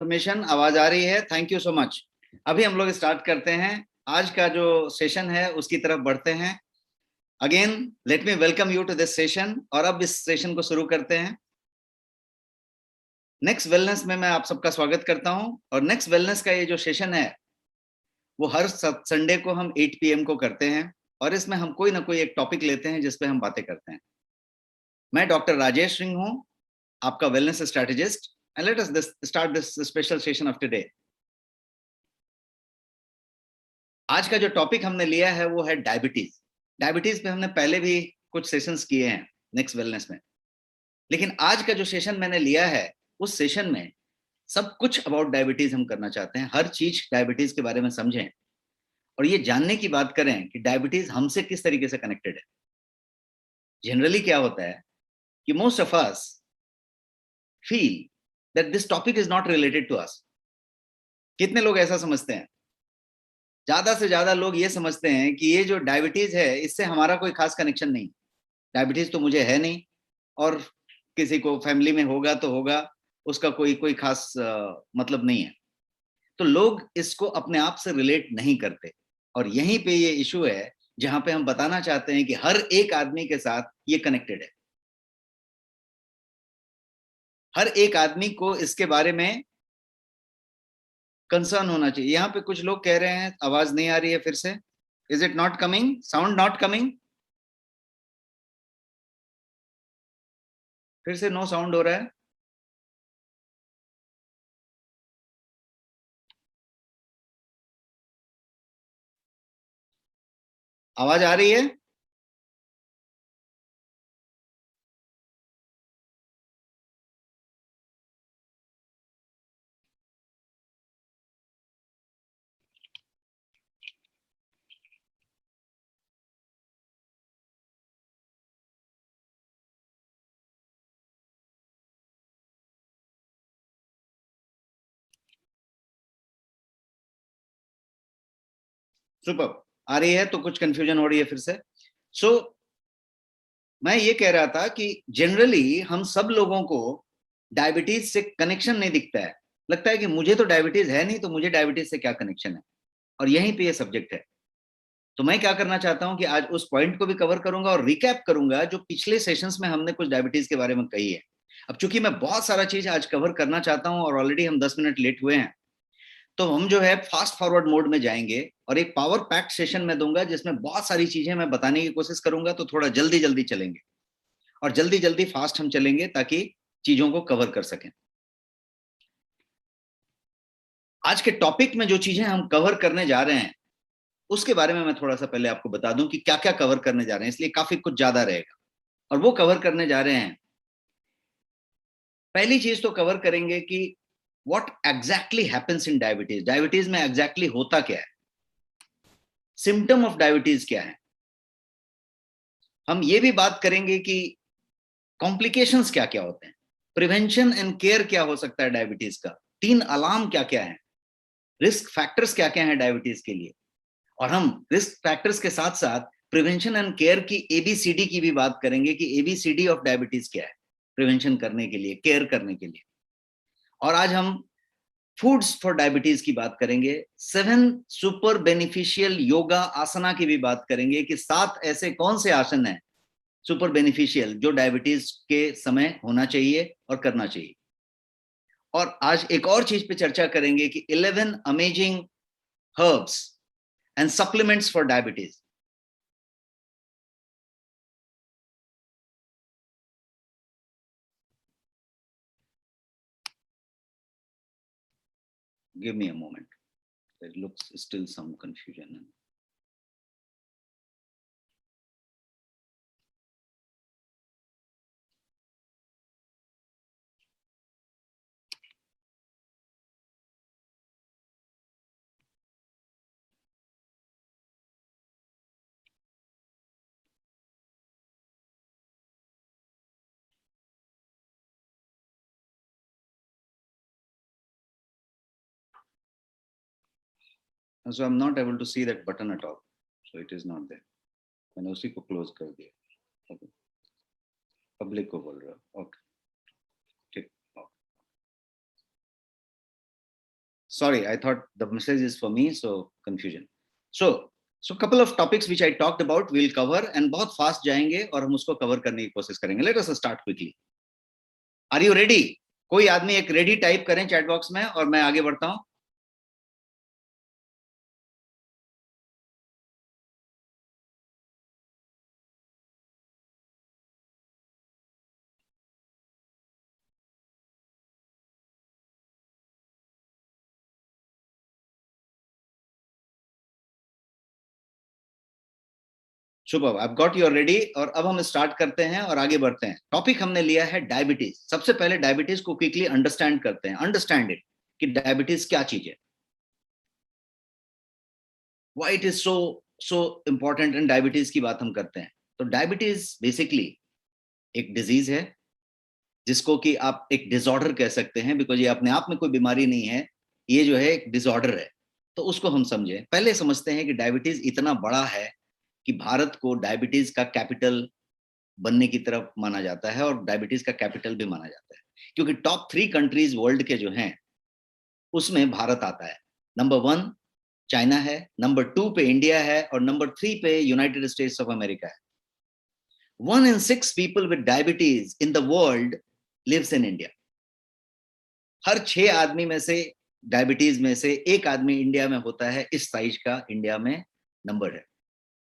Information आवाज आ रही है? Thank you so much. अभी हम लोग स्टार्ट करते हैं। आज का जो सेशन है उसकी तरफ बढ़ते हैं। Again let me welcome you to this session. और अब इस सेशन को शुरू करते हैं। नेक्स्ट वेलनेस में मैं आप सबका स्वागत करता हूं। और नेक्स्ट वेलनेस का ये जो सेशन है वो हर संडे को हम 8 PM को करते हैं। और इसमें हम कोई ना कोई एक टॉपिक लेते हैं जिसपे हम बातें करते हैं। मैं डॉक्टर राजेश सिंह हूं, आपका wellness strategist. And let us start this special session of today. आज का जो टॉपिक हमने लिया है वो है डायबिटीज। डायबिटीज पे हमने पहले भी कुछ सेशंस किए हैं नेक्स्ट वेलनेस में, लेकिन आज का जो सेशन मैंने लिया है उस सेशन में सब कुछ अबाउट डायबिटीज हम करना चाहते हैं। हर चीज डायबिटीज के बारे में समझें और ये जानने की बात करें कि डायबिटीज हमसे किस तरीके से कनेक्टेड है। जनरली क्या होता है कि most of us feel that this topic is not related to us. कितने लोग ऐसा समझते हैं? ज्यादा से ज्यादा लोग ये समझते हैं कि ये जो डायबिटीज है इससे हमारा कोई खास कनेक्शन नहीं। डायबिटीज तो मुझे है नहीं, और किसी को फैमिली में होगा तो होगा, उसका कोई कोई खास मतलब नहीं है। तो लोग इसको अपने आप से रिलेट नहीं करते। और यहीं पे ये इशू है जहां पे हम बताना चाहते हैं कि हर एक आदमी के साथ ये कनेक्टेड है। हर एक आदमी को इसके बारे में कंसर्न होना चाहिए। यहाँ पे कुछ लोग कह रहे हैं आवाज नहीं आ रही है फिर से। Is it not coming? Sound not coming? फिर से नो साउंड हो रहा है। आवाज आ रही है? सुपर। आ रही है तो कुछ कंफ्यूजन हो रही है फिर से। सो मैं ये कह रहा था कि जनरली हम सब लोगों को डायबिटीज से कनेक्शन नहीं दिखता है। लगता है कि मुझे तो डायबिटीज है नहीं, तो मुझे डायबिटीज से क्या कनेक्शन है। और यहीं पे ये सब्जेक्ट है। तो मैं क्या करना चाहता हूं कि आज उस पॉइंट को भी कवर करूंगा और रिकैप करूंगा जो पिछले सेशंस में हमने कुछ डायबिटीज के बारे में कही है। अब चूंकि मैं बहुत सारा चीज आज कवर करना चाहता हूं और ऑलरेडी हम 10 मिनट लेट हुए हैं, तो हम जो है फास्ट फॉरवर्ड मोड में जाएंगे और एक पावर पैक्ड सेशन में दूंगा जिसमें बहुत सारी चीजें मैं बताने की कोशिश करूंगा। तो थोड़ा जल्दी जल्दी चलेंगे और जल्दी जल्दी फास्ट हम चलेंगे ताकि चीजों को कवर कर सकें। आज के टॉपिक में जो चीजें हम कवर करने जा रहे हैं उसके बारे में मैं थोड़ा सा पहले आपको बता दूं कि क्या क्या कवर करने जा रहे हैं, इसलिए काफी कुछ ज्यादा रहेगा। और वो कवर करने जा रहे हैं, पहली चीज तो कवर करेंगे कि what exactly happens in diabetes. Diabetes में एग्जैक्टली होता क्या है, सिम्टम ऑफ डायबिटीज क्या है। हम ये भी बात करेंगे कि कॉम्प्लिकेशंस क्या क्या होते हैं, प्रिवेंशन एंड केयर क्या हो सकता है डायबिटीज का, तीन अलार्म क्या क्या है, रिस्क फैक्टर्स क्या क्या है डायबिटीज के लिए। और हम रिस्क फैक्टर्स के साथ साथ प्रिवेंशन एंड केयर की एबीसीडी की भी बात करेंगे कि एबीसीडी ऑफ डायबिटीज क्या है, प्रिवेंशन करने के लिए, केयर करने के लिए। और आज हम फूड्स फॉर डायबिटीज की बात करेंगे, 7 सुपर बेनिफिशियल योगा आसना की भी बात करेंगे कि 7 ऐसे कौन से आसन हैं सुपर बेनिफिशियल जो डायबिटीज के समय होना चाहिए और करना चाहिए। और आज एक और चीज पे चर्चा करेंगे कि 11 amazing herbs and supplements for diabetes. Give me a moment. There looks still some confusion. So I'm not able to see that button at all. So it is not there. मैंने उसी को क्लोज कर दिया। Okay. Public को बोल रहा हूँ। Okay, ठीक। Sorry, I thought the message is for me, so confusion. So couple of topics which I talked about we'll cover, and बहुत fast जाएंगे और हम उसको cover करने की कोशिश करेंगे. Let us start quickly. Are you ready? कोई आदमी एक ready टाइप करें चैट बॉक्स में और मैं आगे बढ़ता हूं. Super, I've got your ready. और अब हम स्टार्ट करते हैं और आगे बढ़ते हैं. टॉपिक हमने लिया है डायबिटीज. सबसे पहले डायबिटीज को क्विकली अंडरस्टैंड करते हैं. अंडरस्टैंड इट कि डायबिटीज क्या चीज है, why it is so important. And diabetes की बात हम करते हैं तो डायबिटीज बेसिकली एक डिजीज है जिसको कि आप एक डिसऑर्डर कह सकते हैं, बिकॉज ये अपने आप में कोई बीमारी नहीं है, ये जो है एक डिसऑर्डर है. तो उसको हम समझें. पहले समझते हैं कि डायबिटीज इतना बड़ा है कि भारत को डायबिटीज का कैपिटल बनने की तरफ माना जाता है और डायबिटीज का कैपिटल भी माना जाता है, क्योंकि टॉप 3 कंट्रीज वर्ल्ड के जो हैं उसमें भारत आता है. नंबर 1 चाइना है, नंबर 2 पे इंडिया है और नंबर 3 पे यूनाइटेड स्टेट्स ऑफ अमेरिका है. 1 in 6 people with diabetes in the world lives in India. हर 6 आदमी में से डायबिटीज में से एक आदमी इंडिया में होता है. इस साइज का इंडिया में नंबर है.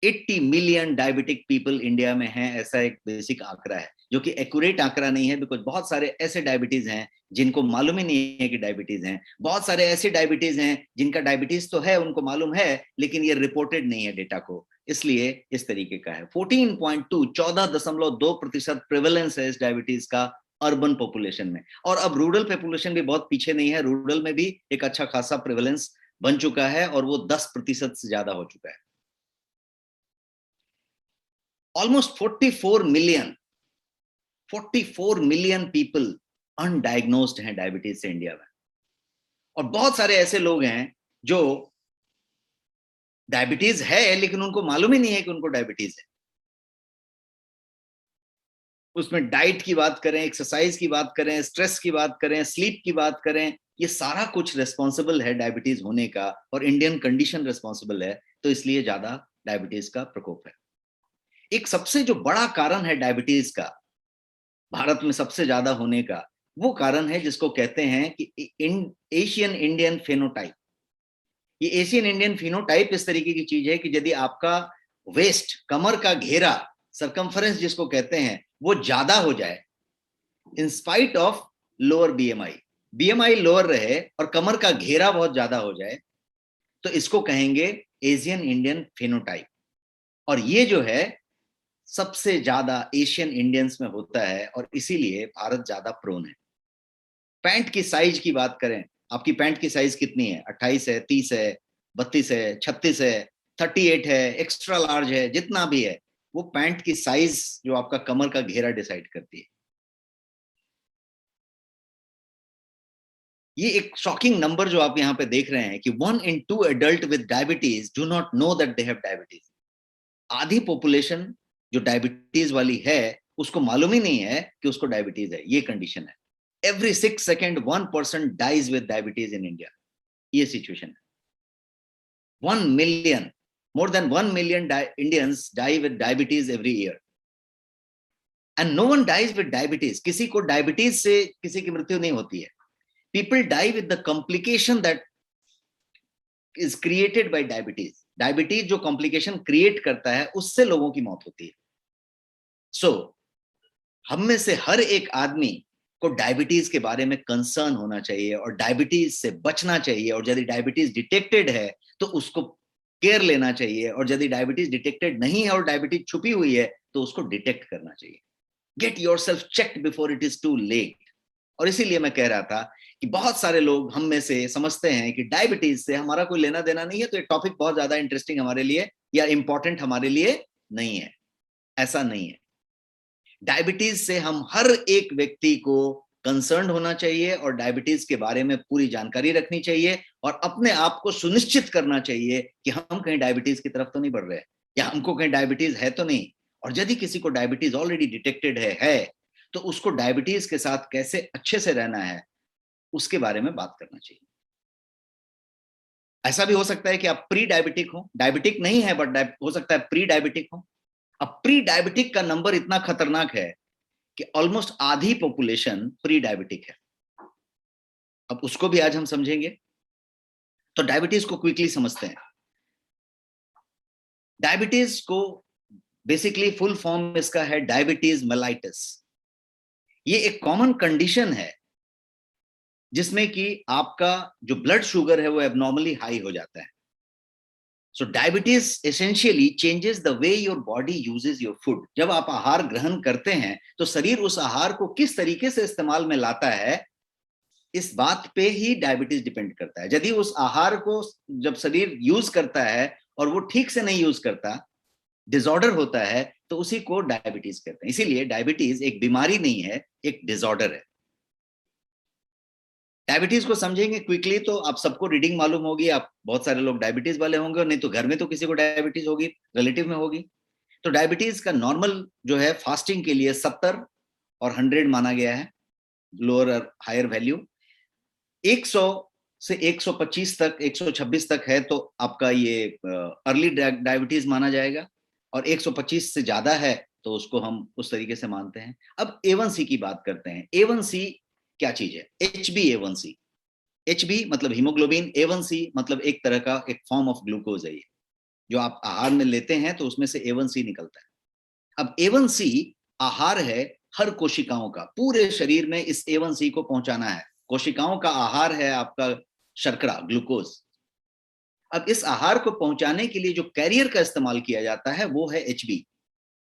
80 मिलियन डायबिटिक पीपल इंडिया में हैं, ऐसा एक बेसिक आंकड़ा है, जो कि एक्यूरेट आंकड़ा नहीं है, बिकॉज बहुत सारे ऐसे डायबिटीज हैं जिनको मालूम ही नहीं है कि डायबिटीज हैं. बहुत सारे ऐसे डायबिटीज हैं जिनका डायबिटीज तो है, उनको मालूम है, लेकिन ये रिपोर्टेड नहीं है डेटा को, इसलिए इस तरीके का है. 14.2 14.2% प्रेवलेंस है इस डायबिटीज का अर्बन पॉपुलेशन में. और अब रूरल पॉपुलेशन भी बहुत पीछे नहीं है, रूरल में भी एक अच्छा खासा प्रेवलेंस बन चुका है और वो 10% से ज्यादा हो चुका है. Almost 44 million people अनडायग्नोस्ड हैं डायबिटीज से इंडिया में. और बहुत सारे ऐसे लोग हैं जो डायबिटीज है लेकिन उनको मालूम ही नहीं है कि उनको डायबिटीज है. उसमें डाइट की बात करें, एक्सरसाइज की बात करें, स्ट्रेस की बात करें, स्लीप की बात करें, ये सारा कुछ रिस्पॉन्सिबल है डायबिटीज होने का, और इंडियन कंडीशन रिस्पॉन्सिबल है, तो इसलिए ज्यादा डायबिटीज का प्रकोप है. एक सबसे जो बड़ा कारण है डायबिटीज का भारत में सबसे ज्यादा होने का, वो कारण है जिसको कहते हैं कि एशियन इंडियन फेनोटाइप. ये एशियन इंडियन फेनोटाइप इस तरीके की चीज है कि यदि आपका वेस्ट, कमर का घेरा, सरकमफरेंस जिसको कहते हैं, वो ज्यादा हो जाए in spite of lower BMI, BMI lower रहे और कमर का घेरा बहुत ज्यादा हो जाए, तो इसको कहेंगे एशियन इंडियन फेनोटाइप. और ये जो है सबसे ज्यादा एशियन इंडियंस में होता है और इसीलिए भारत ज्यादा प्रोन है. पैंट की साइज की बात करें, आपकी पैंट की साइज कितनी है? 28 है, 30 है, 32 है, 36 है, 38 है, एक्स्ट्रा लार्ज है, जितना भी है, वो पैंट की साइज जो आपका कमर का घेरा डिसाइड करती है. ये एक शॉकिंग नंबर जो आप यहाँ पे देख रहे हैं कि 1 in 2 adult with diabetes do not know that they have diabetes. आधी पॉपुलेशन जो डायबिटीज वाली है उसको मालूम ही नहीं है कि उसको डायबिटीज है. ये कंडीशन है. Every 6 seconds 1 person dies with diabetes in India. ये सिचुएशन है. 1 million, more than 1 million Indians die with diabetes every year. And no one dies with diabetes. किसी को डायबिटीज से किसी की मृत्यु नहीं होती है. People die with the complication that is created by diabetes. Diabetes जो कॉम्प्लिकेशन क्रिएट करता है उससे लोगों की मौत होती है. सो हम में से हर एक आदमी को डायबिटीज के बारे में कंसर्न होना चाहिए और डायबिटीज से बचना चाहिए, और यदि डायबिटीज डिटेक्टेड है तो उसको केयर लेना चाहिए, और यदि डायबिटीज डिटेक्टेड नहीं है और डायबिटीज छुपी हुई है तो उसको डिटेक्ट करना चाहिए. Get yourself checked before it is too late. और इसीलिए मैं कह रहा था कि बहुत सारे लोग हम में से समझते हैं कि डायबिटीज से हमारा कोई लेना देना नहीं है, तो ये टॉपिक बहुत ज्यादा इंटरेस्टिंग हमारे लिए या इंपॉर्टेंट हमारे लिए नहीं है. ऐसा नहीं है. डायबिटीज से हम हर एक व्यक्ति को कंसर्न होना चाहिए और डायबिटीज के बारे में पूरी जानकारी रखनी चाहिए और अपने आप को सुनिश्चित करना चाहिए कि हम कहीं डायबिटीज की तरफ तो नहीं बढ़ रहे या हमको कहीं डायबिटीज है तो नहीं. और यदि किसी को डायबिटीज ऑलरेडी डिटेक्टेड है तो उसको डायबिटीज के साथ कैसे अच्छे से रहना है उसके बारे में बात करना चाहिए. ऐसा भी हो सकता है कि आप प्री डायबिटिक हो, डायबिटिक नहीं है बट हो सकता है प्री डायबिटिक हो। अब प्री डायबिटिक का नंबर इतना खतरनाक है कि ऑलमोस्ट आधी पॉपुलेशन प्री डायबिटिक है। अब उसको भी आज हम समझेंगे। तो डायबिटीज को क्विकली समझते हैं। डायबिटीज को बेसिकली फुल फॉर्म इसका है डायबिटीज मेलाइटिस। ये एक कॉमन कंडीशन है जिसमें कि आपका जो ब्लड शुगर है वो एबनॉर्मली हाई हो जाता है। So diabetes essentially changes the way your body uses your food. जब आप आहार ग्रहण करते हैं तो शरीर उस आहार को किस तरीके से इस्तेमाल में लाता है, इस बात पे ही डायबिटीज डिपेंड करता है। यदि उस आहार को जब शरीर यूज करता है और वो ठीक से नहीं यूज करता, डिसऑर्डर होता है, तो उसी को डायबिटीज कहते हैं। इसीलिए डायबिटीज एक बीमारी नहीं है, एक डिसऑर्डर है। डायबिटीज को समझेंगे क्विकली तो आप सबको रीडिंग मालूम होगी, आप बहुत सारे लोग डायबिटीज वाले होंगे, और नहीं तो घर में तो किसी को डायबिटीज होगी, रिलेटिव में होगी। तो डायबिटीज का नॉर्मल जो है फास्टिंग के लिए 70 और 100 माना गया है, लोअर और हायर वैल्यू। 100 से 125 तक, 126 तक है तो आपका ये अर्ली डायबिटीज माना जाएगा, और 125 से ज्यादा है तो उसको हम उस तरीके से मानते हैं। अब A1C की बात करते हैं। A1C क्या चीज है? HbA1C। Hb मतलब हीमोग्लोबिन, A1C मतलब एक तरह का एक फॉर्म ऑफ ग्लूकोज है। ये जो आप आहार में लेते हैं तो उसमें से A1C निकलता है। अब A1C आहार है हर कोशिकाओं का, पूरे शरीर में इस A1C को पहुंचाना है। कोशिकाओं का आहार है आपका शर्करा, ग्लूकोज। अब इस आहार को पहुंचाने के लिए जो कैरियर का इस्तेमाल किया जाता है वो है Hb,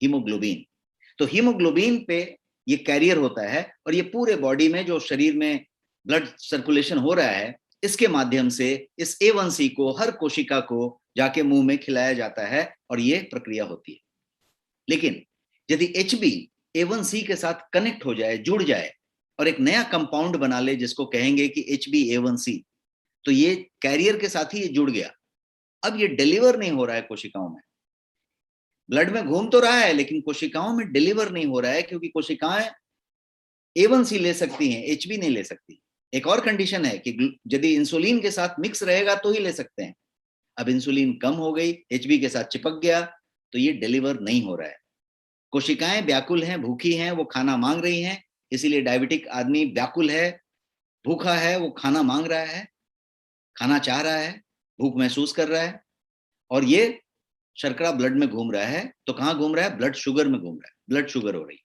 हीमोग्लोबिन। तो हीमोग्लोबिन पे ये कैरियर होता है, और ये पूरे बॉडी में जो शरीर में ब्लड सर्कुलेशन हो रहा है, इसके माध्यम से इस A1C को हर कोशिका को जाके मुंह में खिलाया जाता है, और ये प्रक्रिया होती है। लेकिन यदि Hb A1C के साथ कनेक्ट हो जाए, जुड़ जाए, और एक नया कंपाउंड बना ले जिसको कहेंगे कि HbA1C, तो ये कैरियर के साथ ही ये जुड़ गया। अब ये डिलीवर नहीं हो रहा है कोशिकाओं में, ब्लड में घूम तो रहा है लेकिन कोशिकाओं में डिलीवर नहीं हो रहा है, क्योंकि कोशिकाएं A1C ले सकती हैं, Hb नहीं ले सकती। एक और कंडीशन है कि यदि इंसुलिन के साथ मिक्स रहेगा तो ही ले सकते हैं। अब इंसुलिन कम हो गई, Hb के साथ चिपक गया, तो ये डिलीवर नहीं हो रहा है। कोशिकाएं व्याकुल हैं, भूखी हैं, वो खाना मांग रही हैं। इसीलिए डायबिटिक आदमी व्याकुल है, भूखा है, वो खाना मांग रहा है, खाना चाह रहा है, भूख महसूस कर रहा है, और ये शर्करा ब्लड में घूम रहा है। तो कहां घूम रहा है? ब्लड शुगर में घूम रहा है, ब्लड शुगर हो रही।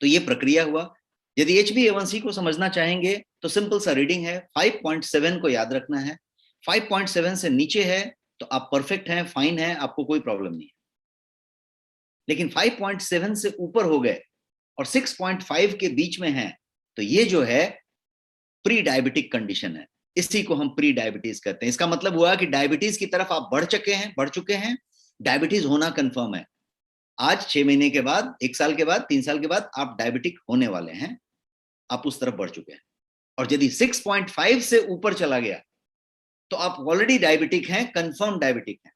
तो ये प्रक्रिया हुआ। यदि HbA1C को समझना चाहेंगे तो सिंपल सा रीडिंग है, 5.7 को याद रखना है। 5.7 से नीचे है तो आप परफेक्ट हैं, फाइन है, आपको कोई प्रॉब्लम नहीं है। लेकिन 5.7 से ऊपर हो गए और 6.5 के बीच में है तो ये जो है प्री डायबिटिक कंडीशन है। इसी को हम प्री डायबिटीज कहते हैं। इसका मतलब हुआ कि डायबिटीज की तरफ आप बढ़ चुके हैं, डायबिटीज होना कंफर्म है। आज 6 महीने के बाद, 1 साल के बाद, 3 साल के बाद आप डायबिटिक होने वाले हैं, आप उस तरफ बढ़ चुके हैं। और यदि 6.5 से ऊपर चला गया तो आप ऑलरेडी डायबिटिक हैं, कंफर्म डायबिटिक हैं।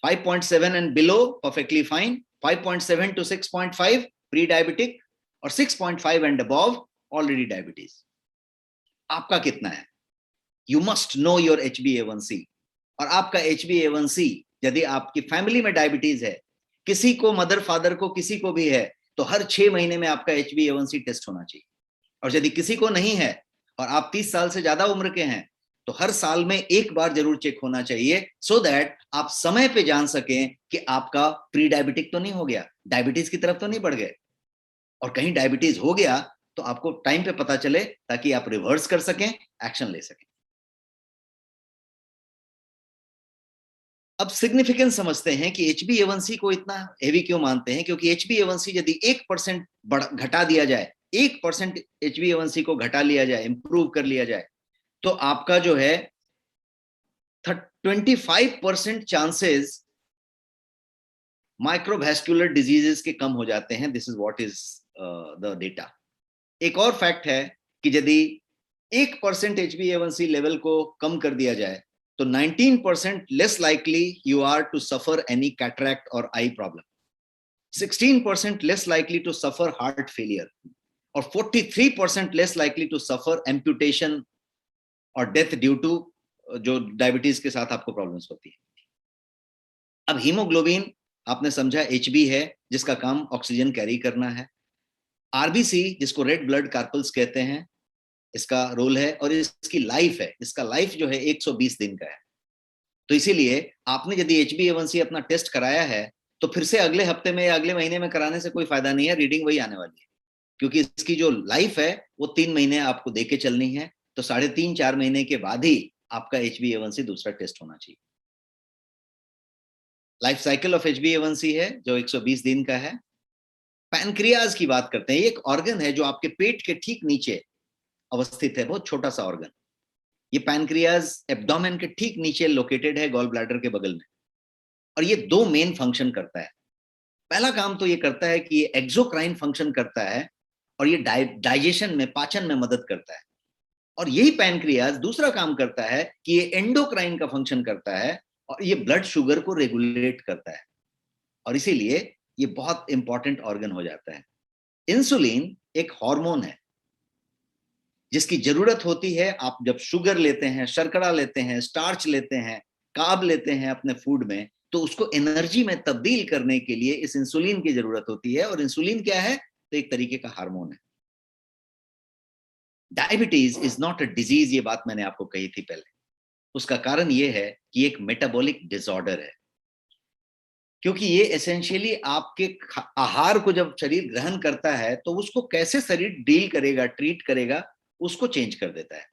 5.7 and below perfectly fine, 5.7 to 6.5 pre diabetic, और 6.5 एंड अबव ऑलरेडी डायबिटीज। आपका कितना है? You must know your HbA1C। और आपका HbA1C, यदि आपकी फैमिली में डायबिटीज है, किसी को, मदर फादर को, किसी को भी है, तो हर 6 महीने में आपका HbA1C टेस्ट होना चाहिए। और यदि किसी को नहीं है और आप 30 साल से ज्यादा उम्र के हैं तो हर साल में एक बार जरूर चेक होना चाहिए, सो दैट आप समय पे जान सकें कि आपका प्री डायबिटिक तो नहीं हो गया, डायबिटीज की तरफ तो नहीं बढ़ गए। और कहीं डायबिटीज हो गया तो आपको टाइम पे पता चले, ताकि आप रिवर्स कर सकें, एक्शन ले सकें। अब सिग्निफिकेंस समझते हैं कि HbA1C को इतना हेवी क्यों मानते हैं, क्योंकि HbA1C यदि 1% घटा दिया जाए, 1% HbA1C को घटा लिया जाए, इंप्रूव कर लिया जाए, तो आपका जो है 25% चांसेस माइक्रोवैस्कुलर डिजीजेस के कम हो जाते हैं। This is what is the data. एक और फैक्ट है कि यदि 1% HbA1C लेवल को कम कर दिया जाए तो 19% less likely you are to suffer any cataract और eye problem, 16% less likely to suffer heart failure, और 43% less likely to suffer amputation और डेथ ड्यू टू जो डायबिटीज के साथ आपको प्रॉब्लम्स होती है। अब हीमोग्लोबिन आपने समझा एचबी है, जिसका काम ऑक्सीजन कैरी करना है। आरबीसी, जिसको रेड ब्लड कार्पल्स कहते हैं, इसका रोल है, और इसकी लाइफ है, इसका लाइफ जो है 120 दिन का है। तो इसीलिए आपने यदि HbA1c अपना टेस्ट कराया है तो फिर से अगले हफ्ते में या अगले महीने में कराने से कोई फायदा नहीं है, रीडिंग वही आने वाली है, क्योंकि इसकी जो लाइफ है वो 3 महीने आपको देके चलनी है। तो 3.5-4 महीने के बाद ही आपका HbA1c दूसरा टेस्ट होना चाहिए। लाइफ साइकिल ऑफ HbA1c है जो 120 दिन का है। पैनक्रियाज की बात करते हैं। एक ऑर्गन है जो आपके पेट के ठीक नीचे अवस्थित है, बहुत छोटा सा ऑर्गन। ये पैनक्रियाज एब्डोमेन के ठीक नीचे लोकेटेड है, गॉल ब्लैडर के बगल में। और ये 2 मेन फंक्शन करता है। पहला काम तो ये करता है कि ये एक्सोक्राइन फंक्शन करता है और ये डाइजेशन में, पाचन में मदद करता है। और यही पैनक्रियाज दूसरा काम करता है कि ये एंडोक्राइन का फंक्शन करता है और ये ब्लड शुगर को रेगुलेट करता है। और इसीलिए ये बहुत इंपॉर्टेंट ऑर्गन हो जाता है। इंसुलिन एक हार्मोन है जिसकी जरूरत होती है। आप जब शुगर लेते हैं, शर्करा लेते हैं, स्टार्च लेते हैं, कार्ब लेते हैं अपने फूड में, तो उसको एनर्जी में तब्दील करने के लिए इस इंसुलिन की जरूरत होती है। और इंसुलिन क्या है? तो एक तरीके का हार्मोन है। Diabetes is not a disease, ये बात मैंने आपको कही थी पहले। उसका कारण ये है कि एक मेटाबॉलिक डिसऑर्डर है, क्योंकि ये एसेंशियली आपके आहार को जब शरीर ग्रहण करता है तो उसको कैसे शरीर डील करेगा, ट्रीट करेगा, उसको चेंज कर देता है।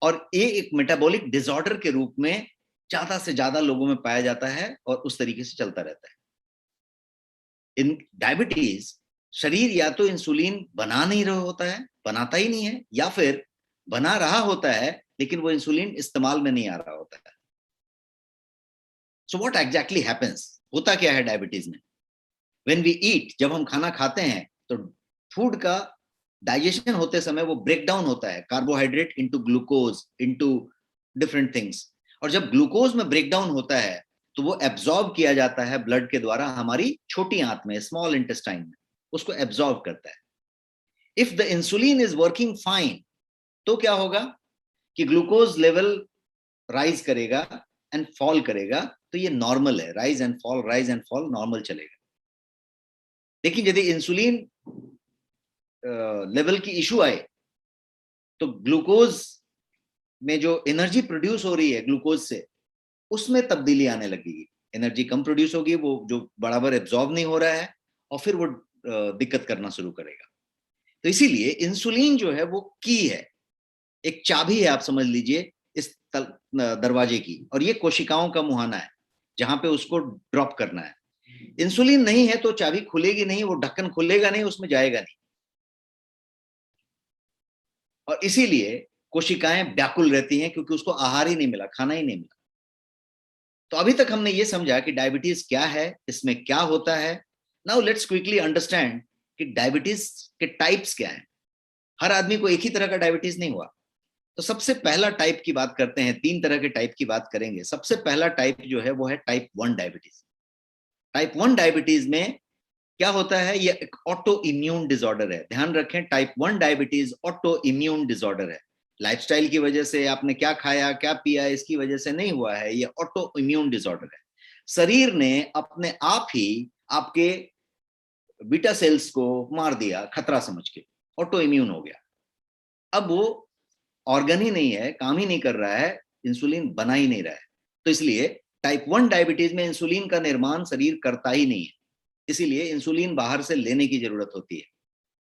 और ये एक मेटाबॉलिक डिसऑर्डर के रूप में ज्यादा से ज्यादा लोगों में पाया जाता है और उस तरीके से चलता रहता है। इन डायबिटीज शरीर या तो इंसुलिन बना नहीं रहा होता है, बनाता ही नहीं है, या फिर बना रहा होता है लेकिन वो इंसुलिन इस्तेमाल में नहीं आ रहा होता है। So what exactly happens? होता क्या है डायबिटीज में? व्हेन वी ईट, जब हम खाना खाते हैं तो फूड का डाइजेशन होते समय वो ब्रेक डाउन होता है, carbohydrate into glucose, into different things. और जब ग्लूकोज में ब्रेक डाउन होता है तो वो एब्जॉर्ब किया जाता है ब्लड के द्वारा हमारी छोटी आंत में, स्मॉल इंटेस्टाइन में, उसको एब्जॉर्ब करता है। If the insulin is working fine, तो क्या होगा कि ग्लूकोज लेवल राइज करेगा एंड फॉल करेगा। तो ये नॉर्मल है, rise and fall, rise and fall, normal चलेगा। लेकिन यदि इंसुलिन लेवल की इशू आए तो ग्लूकोज में जो एनर्जी प्रोड्यूस हो रही है ग्लूकोज से, उसमें तब्दीली आने लगेगी। एनर्जी कम प्रोड्यूस होगी, वो जो बराबर एब्जॉर्ब नहीं हो रहा है, और फिर वो दिक्कत करना शुरू करेगा। तो इसीलिए इंसुलिन जो है वो की है, एक चाबी है, आप समझ लीजिए इस दरवाजे की। और ये कोशिकाओं का मुहाना है जहां पे उसको ड्रॉप करना है। इंसुलिन नहीं है तो चाबी खुलेगी नहीं, वो ढक्कन खुलेगा नहीं, उसमें जाएगा नहीं। और इसीलिए कोशिकाएं व्याकुल रहती हैं, क्योंकि उसको आहार ही नहीं मिला, खाना ही नहीं मिला। तो अभी तक हमने ये समझा कि डायबिटीज क्या है, इसमें क्या होता है। नाउ लेट्स क्विकली अंडरस्टैंड कि डायबिटीज के टाइप्स क्या हैं। हर आदमी को एक ही तरह का डायबिटीज नहीं हुआ। तो सबसे पहला टाइप की बात करते हैं, 3 तरह के टाइप की बात करेंगे। सबसे पहला टाइप जो है वो है टाइप 1 डायबिटीज। टाइप 1 डायबिटीज में क्या होता है? ये एक ऑटो इम्यून डिसऑर्डर है। ध्यान रखें, type 1 diabetes auto immune disorder है। लाइफस्टाइल की वजह से, आपने क्या खाया, क्या पिया, इसकी वजह से नहीं हुआ है। ये ऑटो इम्यून डिसऑर्डर है। शरीर ने अपने आप ही आपके बीटा सेल्स को मार दिया खतरा समझ के, ऑटो इम्यून हो गया। अब वो ऑर्गन ही नहीं है, काम ही नहीं कर रहा है, इंसुलिन बना ही नहीं रहा है। तो इसलिए टाइप 1 डायबिटीज में इंसुलिन का निर्माण शरीर करता ही नहीं है, इसीलिए इंसुलिन बाहर से लेने की जरूरत होती है।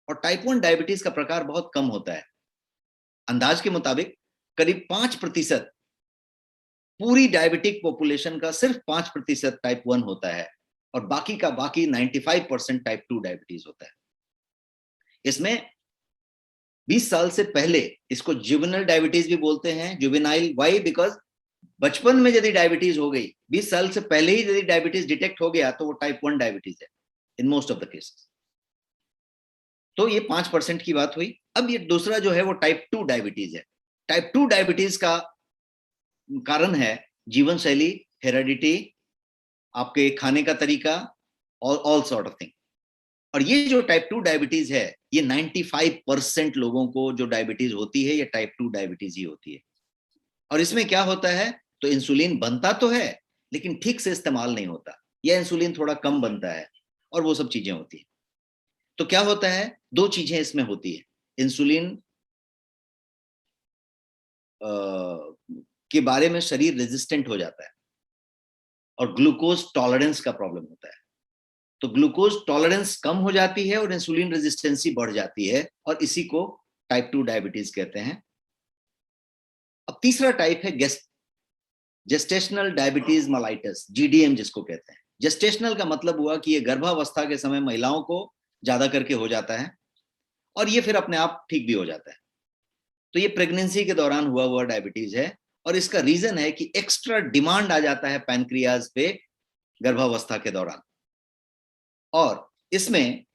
और टाइप 1 डायबिटीज का प्रकार बहुत कम होता है। अंदाज के मुताबिक करीब 5% पूरी डायबिटिक पॉपुलेशन का सिर्फ 5% टाइप 1 होता है, और बाकी का बाकी 95% टाइप 2 डायबिटीज होता है। इसमें 20 साल से पहले, इसको जुवेनाइल डायबिटीज भी बोलते हैं। Juvenile Y? बिकॉज बचपन में यदि डायबिटीज हो गई, 20 साल से पहले ही यदि डायबिटीज डिटेक्ट हो गया, तो वो टाइप 1 डायबिटीज है in most of the cases. तो ये 5% की बात हुई। अब ये दूसरा जो है वो टाइप 2 डायबिटीज है। टाइप 2 डायबिटीज का कारण है जीवन शैली, हेरेडिटी, आपके खाने का तरीका, और ऑल सॉर्ट ऑफ थिंग। और ये जो टाइप 2 डायबिटीज है, ये 95% लोगों को जो डायबिटीज होती है, ये टाइप 2 डायबिटीज ही होती है। और इसमें क्या होता है, तो इंसुलिन बनता तो है लेकिन ठीक से इस्तेमाल नहीं होता, या इंसुलिन थोड़ा कम बनता है, और वो सब चीजें होती है। तो क्या होता है, दो चीजें इसमें होती है, इंसुलिन के बारे में शरीर रेजिस्टेंट हो जाता है, और ग्लूकोज टॉलरेंस का प्रॉब्लम होता है। तो ग्लूकोज टॉलरेंस कम हो जाती है और इंसुलिन रेजिस्टेंसी बढ़ जाती है, और इसी को टाइप 2 डायबिटीज कहते हैं। अब तीसरा टाइप है जेस्टेशनल डायबिटीज मेलाइटस, जीडीएम जिसको कहते हैं। जेस्टेशनल का मतलब हुआ कि ये गर्भावस्था के समय महिलाओं को ज्यादा करके हो जाता है, और ये फिर अपने आप ठीक भी हो जाता है। तो ये प्रेगनेंसी के दौरान हुआ हुआ डायबिटीज है, और इसका रीजन है कि एक्स्ट्रा डिमांड आ जाता है पैनक्रियाज पे गर्भावस्था के दौरान, और इसमें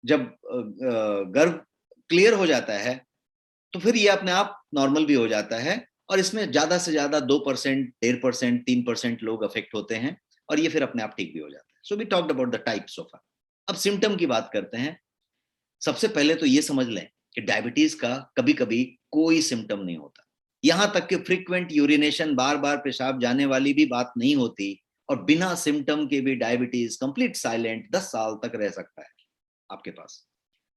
जब गर्भ क्लियर हो जाता है तो फिर ये अपने आप नॉर्मल भी हो जाता है, और इसमें ज्यादा से ज्यादा 2%, 1.5%, 3% लोग अफेक्ट होते हैं, और ये फिर अपने आप ठीक भी हो जाता है। So we talked about the types of. अब सिम्टम की बात करते हैं। सबसे पहले तो ये समझ लें कि डायबिटीज का कभी कभी कोई सिम्टम नहीं होता, यहां तक कि फ्रीक्वेंट यूरिनेशन, बार बार पेशाब जाने वाली भी बात नहीं होती, और बिना सिम्टम के भी डायबिटीज कंप्लीट साइलेंट 10 साल तक रह सकता है आपके पास।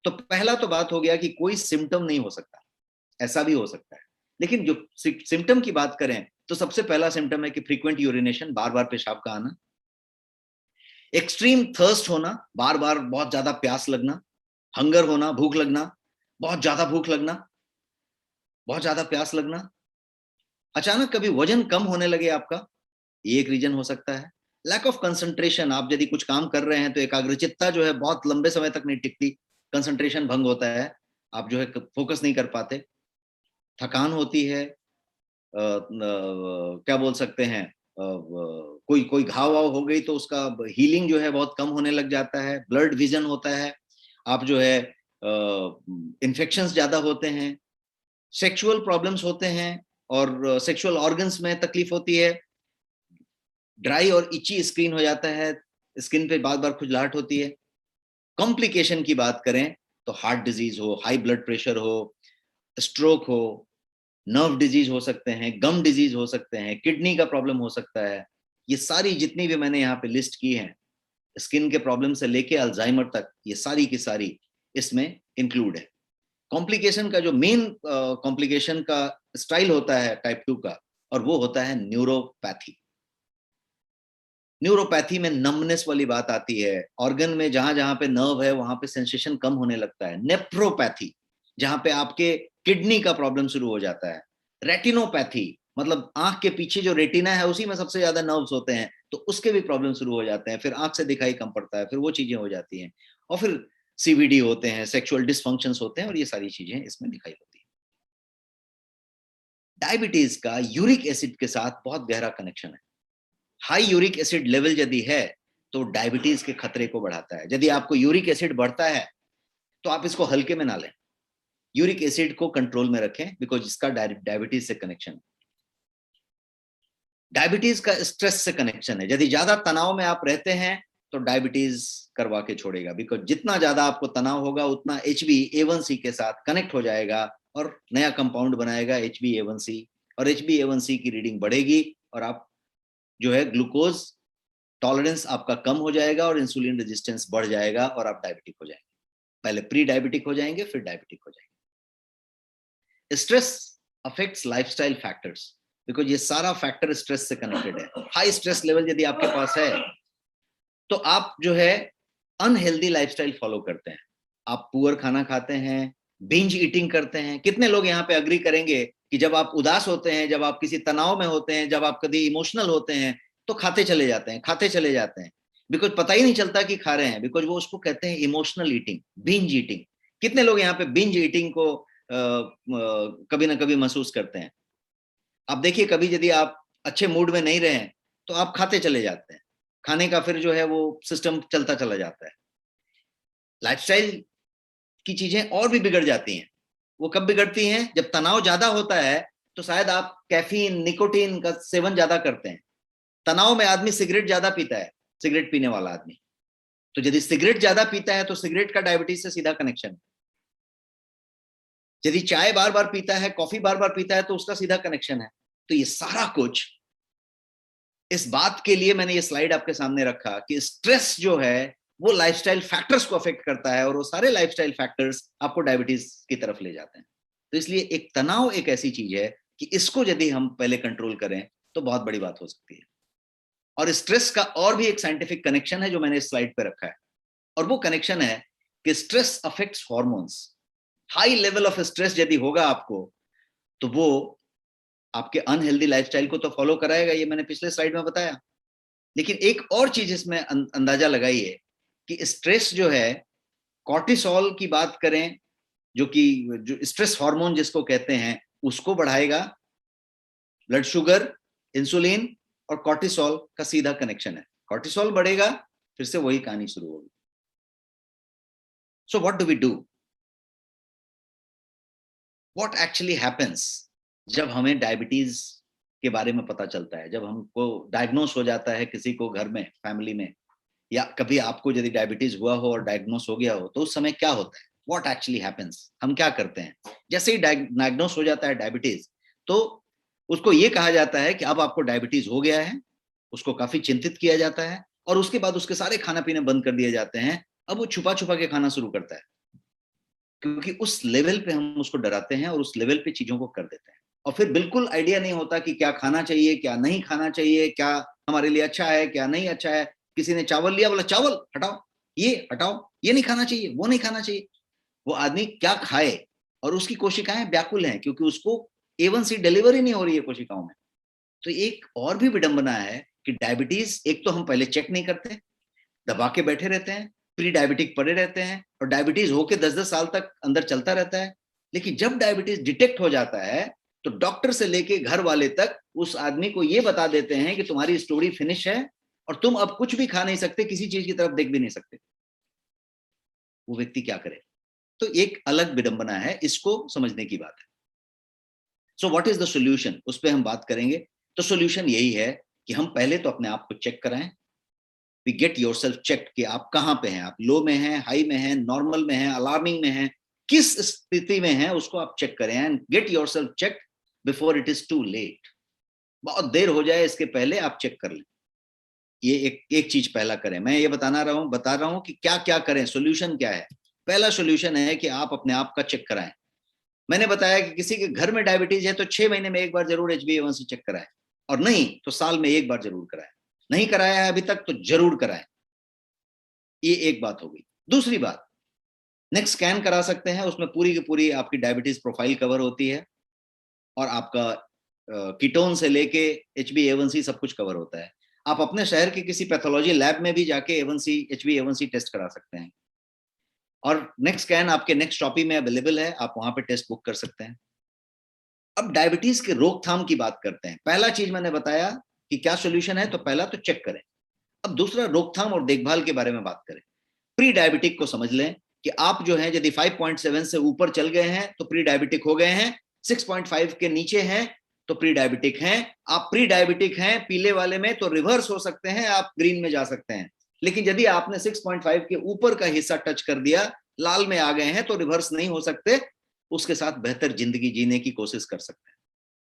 तो पहला तो बात हो गया कि कोई सिम्टम नहीं हो सकता, ऐसा भी हो सकता है। लेकिन जो सिम्टम की बात करें तो सबसे पहला सिम्टम है कि फ्रीक्वेंट यूरिनेशन, बार बार पेशाब का आना, एक्सट्रीम थर्स्ट होना, बार बार बहुत ज्यादा प्यास लगना, हंगर होना, भूख लगना, बहुत ज्यादा भूख लगना, बहुत ज्यादा प्यास लगना, अचानक कभी वजन कम होने लगे आपका, ये एक रीजन हो सकता है। लैक ऑफ कंसंट्रेशन, आप यदि कुछ काम कर रहे हैं तो एकाग्रचित्ता जो है बहुत लंबे समय तक नहीं टिकती, कंसंट्रेशन भंग होता है, आप जो है फोकस नहीं कर पाते, थकान होती है, क्या बोल सकते हैं, कोई कोई घाव वाव हो गई तो उसका हीलिंग जो है बहुत कम होने लग जाता है, ब्लड विजन होता है, आप जो है इन्फेक्शंस ज्यादा होते हैं, सेक्सुअल प्रॉब्लम्स होते हैं, और सेक्सुअल ऑर्गन्स में तकलीफ होती है, ड्राई और इची स्किन हो जाता है, स्किन पे बार बार खुजलाहट होती है। कॉम्प्लिकेशन की बात करें तो हार्ट डिजीज हो, हाई ब्लड प्रेशर हो, स्ट्रोक हो, नर्व डिजीज हो सकते हैं, गम डिजीज हो सकते हैं, किडनी का प्रॉब्लम हो सकता है। ये सारी जितनी भी मैंने यहाँ पे लिस्ट की हैं, स्किन के प्रॉब्लम से लेके अल्जाइमर तक, ये सारी की सारी इसमें इंक्लूड है। कॉम्प्लिकेशन का जो मेन कॉम्प्लिकेशन का स्टाइल होता है टाइप 2 का, और वो होता है न्यूरोपैथी। न्यूरोपैथी में नमनेस वाली बात आती है, ऑर्गन में जहां जहां पे नर्व है वहां पे सेंसेशन कम होने लगता है। नेफ्रोपैथी, जहां पे आपके किडनी का प्रॉब्लम शुरू हो जाता है। रेटिनोपैथी, मतलब आंख के पीछे जो रेटिना है उसी में सबसे ज्यादा नर्व्स होते हैं, तो उसके भी प्रॉब्लम शुरू हो जाते हैं, फिर आंख से दिखाई कम पड़ता है, फिर वो चीजें हो जाती हैं, और फिर सीवीडी होते हैं, सेक्सुअल डिसफंक्शंस होते हैं, और ये सारी चीजें इसमें दिखाई होती है। डायबिटीज का यूरिक एसिड के साथ बहुत गहरा कनेक्शन है। हाई यूरिक एसिड लेवल यदि है तो डायबिटीज के खतरे को बढ़ाता है। यदि आपको यूरिक एसिड बढ़ता है तो आप इसको हल्के में ना लें, यूरिक एसिड को कंट्रोल में रखें, बिकॉज इसका डायबिटीज से कनेक्शन है। डायबिटीज का स्ट्रेस से कनेक्शन है। यदि ज्यादा तनाव में आप रहते हैं तो डायबिटीज करवा के छोड़ेगा, बिकॉज जितना ज्यादा आपको तनाव होगा उतना HbA1c के साथ कनेक्ट हो जाएगा और नया कंपाउंड बनाएगा HbA1c, और HbA1c की रीडिंग बढ़ेगी, और आप जो है ग्लूकोज टॉलरेंस आपका कम हो जाएगा, और इंसुलिन रेजिस्टेंस बढ़ जाएगा, और आप डायबिटिक हो जाएंगे। पहले प्री डायबिटिक हो जाएंगे, फिर डायबिटिक हो जाएंगे। Stress affects lifestyle factors, because ये सारा फैक्टर स्ट्रेस से कनेक्टेड है। हाई स्ट्रेस लेवल यदि आपके पास है तो आप जो है अनहेल्दी लाइफस्टाइल फॉलो करते हैं, आप पुअर खाना खाते हैं, बिंज ईटिंग करते हैं। कितने लोग यहाँ पे अग्री करेंगे कि जब आप उदास होते हैं, जब आप किसी तनाव में होते हैं, जब आप कभी इमोशनल होते हैं, तो खाते चले जाते हैं, खाते चले जाते हैं, बिकॉज पता ही नहीं चलता कि खा रहे हैं, बिकॉज वो उसको कहते हैं इमोशनल ईटिंग, बिंज ईटिंग। कितने लोग यहाँ पे बिंज ईटिंग को कभी ना कभी महसूस करते हैं? आप देखिए, कभी यदि आप अच्छे मूड में नहीं रहे तो आप खाते चले जाते हैं, खाने का फिर जो है वो सिस्टम चलता चला जाता है। लाइफस्टाइल की चीजें और भी बिगड़ जाती हैं। वो कब बिगड़ती हैं? जब तनाव ज्यादा होता है तो शायद आप कैफीन, निकोटीन का सेवन ज्यादा करते हैं। तनाव में आदमी सिगरेट ज्यादा पीता है, सिगरेट पीने वाला आदमी, तो यदि सिगरेट ज्यादा पीता है तो सिगरेट का डायबिटीज से सीधा कनेक्शन है। यदि चाय बार बार पीता है, कॉफी बार बार पीता है, तो उसका सीधा कनेक्शन है। तो ये सारा कुछ, इस बात के लिए मैंने ये स्लाइड आपके सामने रखा कि स्ट्रेस जो है वो लाइफस्टाइल फैक्टर्स को अफेक्ट करता है, और वो सारे लाइफस्टाइल फैक्टर्स आपको डायबिटीज की तरफ ले जाते हैं। तो इसलिए एक तनाव एक ऐसी चीज है कि इसको यदि हम पहले कंट्रोल करें तो बहुत बड़ी बात हो सकती है। और स्ट्रेस का और भी एक साइंटिफिक कनेक्शन है जो मैंने इस स्लाइड पे रखा है, और वो कनेक्शन है कि stress affects hormones. High level of stress यदि होगा आपको, तो वो आपके अनहेल्दी लाइफस्टाइल को तो फॉलो कराएगा, ये मैंने पिछले स्लाइड में बताया। लेकिन एक और चीज इसमें अंदाजा लगाइए कि स्ट्रेस जो है, कॉर्टिसोल की बात करें, जो स्ट्रेस हार्मोन जिसको कहते हैं, उसको बढ़ाएगा। ब्लड शुगर, इंसुलिन और कॉर्टिसोल का सीधा कनेक्शन है। कॉर्टिसोल बढ़ेगा, फिर से वही कहानी शुरू होगी। So what do we do? What actually happens जब हमें डायबिटीज के बारे में पता चलता है, जब हमको डायग्नोस हो जाता है किसी को घर में, फैमिली में, या कभी आपको यदि डायबिटीज हुआ हो और डायग्नोस हो गया हो, तो उस समय क्या होता है? What actually happens? हम क्या करते हैं? जैसे ही डायग्नोस हो जाता है डायबिटीज, तो उसको ये कहा जाता है कि अब आपको डायबिटीज हो गया है। उसको काफी चिंतित किया जाता है, और उसके बाद उसके सारे खाना पीने बंद कर दिए जाते हैं। अब वो छुपा छुपा के खाना शुरू करता है, क्योंकि उस लेवल पे हम उसको डराते हैं और उस लेवल पे चीजों को कर देते हैं। और फिर बिल्कुल आइडिया नहीं होता कि क्या खाना चाहिए, क्या नहीं खाना चाहिए, क्या हमारे लिए अच्छा है, क्या नहीं अच्छा है। किसी ने चावल लिया, बोला चावल हटाओ, ये हटाओ, ये नहीं खाना चाहिए, वो नहीं खाना चाहिए। वो आदमी क्या खाए, और उसकी कोशिकाएं व्याकुल हैं, क्योंकि उसको A1C डिलीवरी नहीं हो रही है कोशिकाओं में। तो एक और भी विडंबना है कि डायबिटीज, एक तो हम पहले चेक नहीं करते, दबा के बैठे रहते हैं, प्री डायबिटिक पड़े रहते हैं, और डायबिटीज होके 10-10 साल तक अंदर चलता रहता है। लेकिन जब डायबिटीज डिटेक्ट हो जाता है, तो डॉक्टर से लेके घर वाले तक उस आदमी को ये बता देते हैं कि तुम्हारी स्टोरी फिनिश है, और तुम अब कुछ भी खा नहीं सकते, किसी चीज की तरफ देख भी नहीं सकते। वो व्यक्ति क्या करे? तो एक अलग विडंबना है, इसको समझने की बात है। So what is the solution, उस पर हम बात करेंगे। तो सॉल्यूशन यही है कि हम पहले तो अपने आप को चेक कराएं। वी गेट योरसेल्फ चेक कि आप कहां पे हैं, आप लो में हैं, हाई में हैं, नॉर्मल में हैं, अलार्मिंग में हैं, किस स्थिति में हैं, उसको आप चेक करें। And get yourself check before it is too late. बहुत देर हो जाए इसके पहले आप चेक कर लें। ये एक चीज पहला करें। मैं ये बता रहा हूं कि क्या क्या करें, सोल्यूशन क्या है। पहला सोल्यूशन है कि आप अपने आप का चेक कराएं। मैंने बताया कि किसी के घर में डायबिटीज है तो 6 महीने में एक बार जरूर HbA1c चेक कराएं, और नहीं तो साल में एक बार जरूर कराएं। नहीं कराया है अभी तक तो जरूर कराएं। ये एक बात हो गई। दूसरी बात, नेक्स्ट स्कैन करा सकते हैं, उसमें पूरी की पूरी आपकी डायबिटीज प्रोफाइल कवर होती है, और आपका कीटोन से लेके HbA1c सब कुछ कवर होता है। आप अपने शहर के किसी पैथोलॉजी लैब में भी जाके HbA1c टेस्ट करा सकते हैं, और नेक्स्ट स्कैन आपके नेक्स्ट शॉपी में अवेलेबल है, आप वहां पे टेस्ट बुक कर सकते हैं। अब डायबिटीज के रोकथाम की बात करते हैं। पहला चीज मैंने बताया कि क्या सोल्यूशन है, तो पहला तो चेक करें। अब दूसरा, रोकथाम और देखभाल के बारे में बात करें। प्री डायबिटिक को समझ लें कि आप जो है यदि 5.7 से ऊपर चल गए हैं तो प्री डायबिटिक हो गए हैं, 6.5 के नीचे हैं तो प्री डायबिटिक हैं। आप प्री डायबिटिक हैं पीले वाले में तो रिवर्स हो सकते हैं, आप ग्रीन में जा सकते हैं। लेकिन यदि आपने 6.5 के ऊपर का हिस्सा टच कर दिया, लाल में आ गए हैं, तो रिवर्स नहीं हो सकते। उसके साथ बेहतर जिंदगी जीने की कोशिश कर सकते हैं,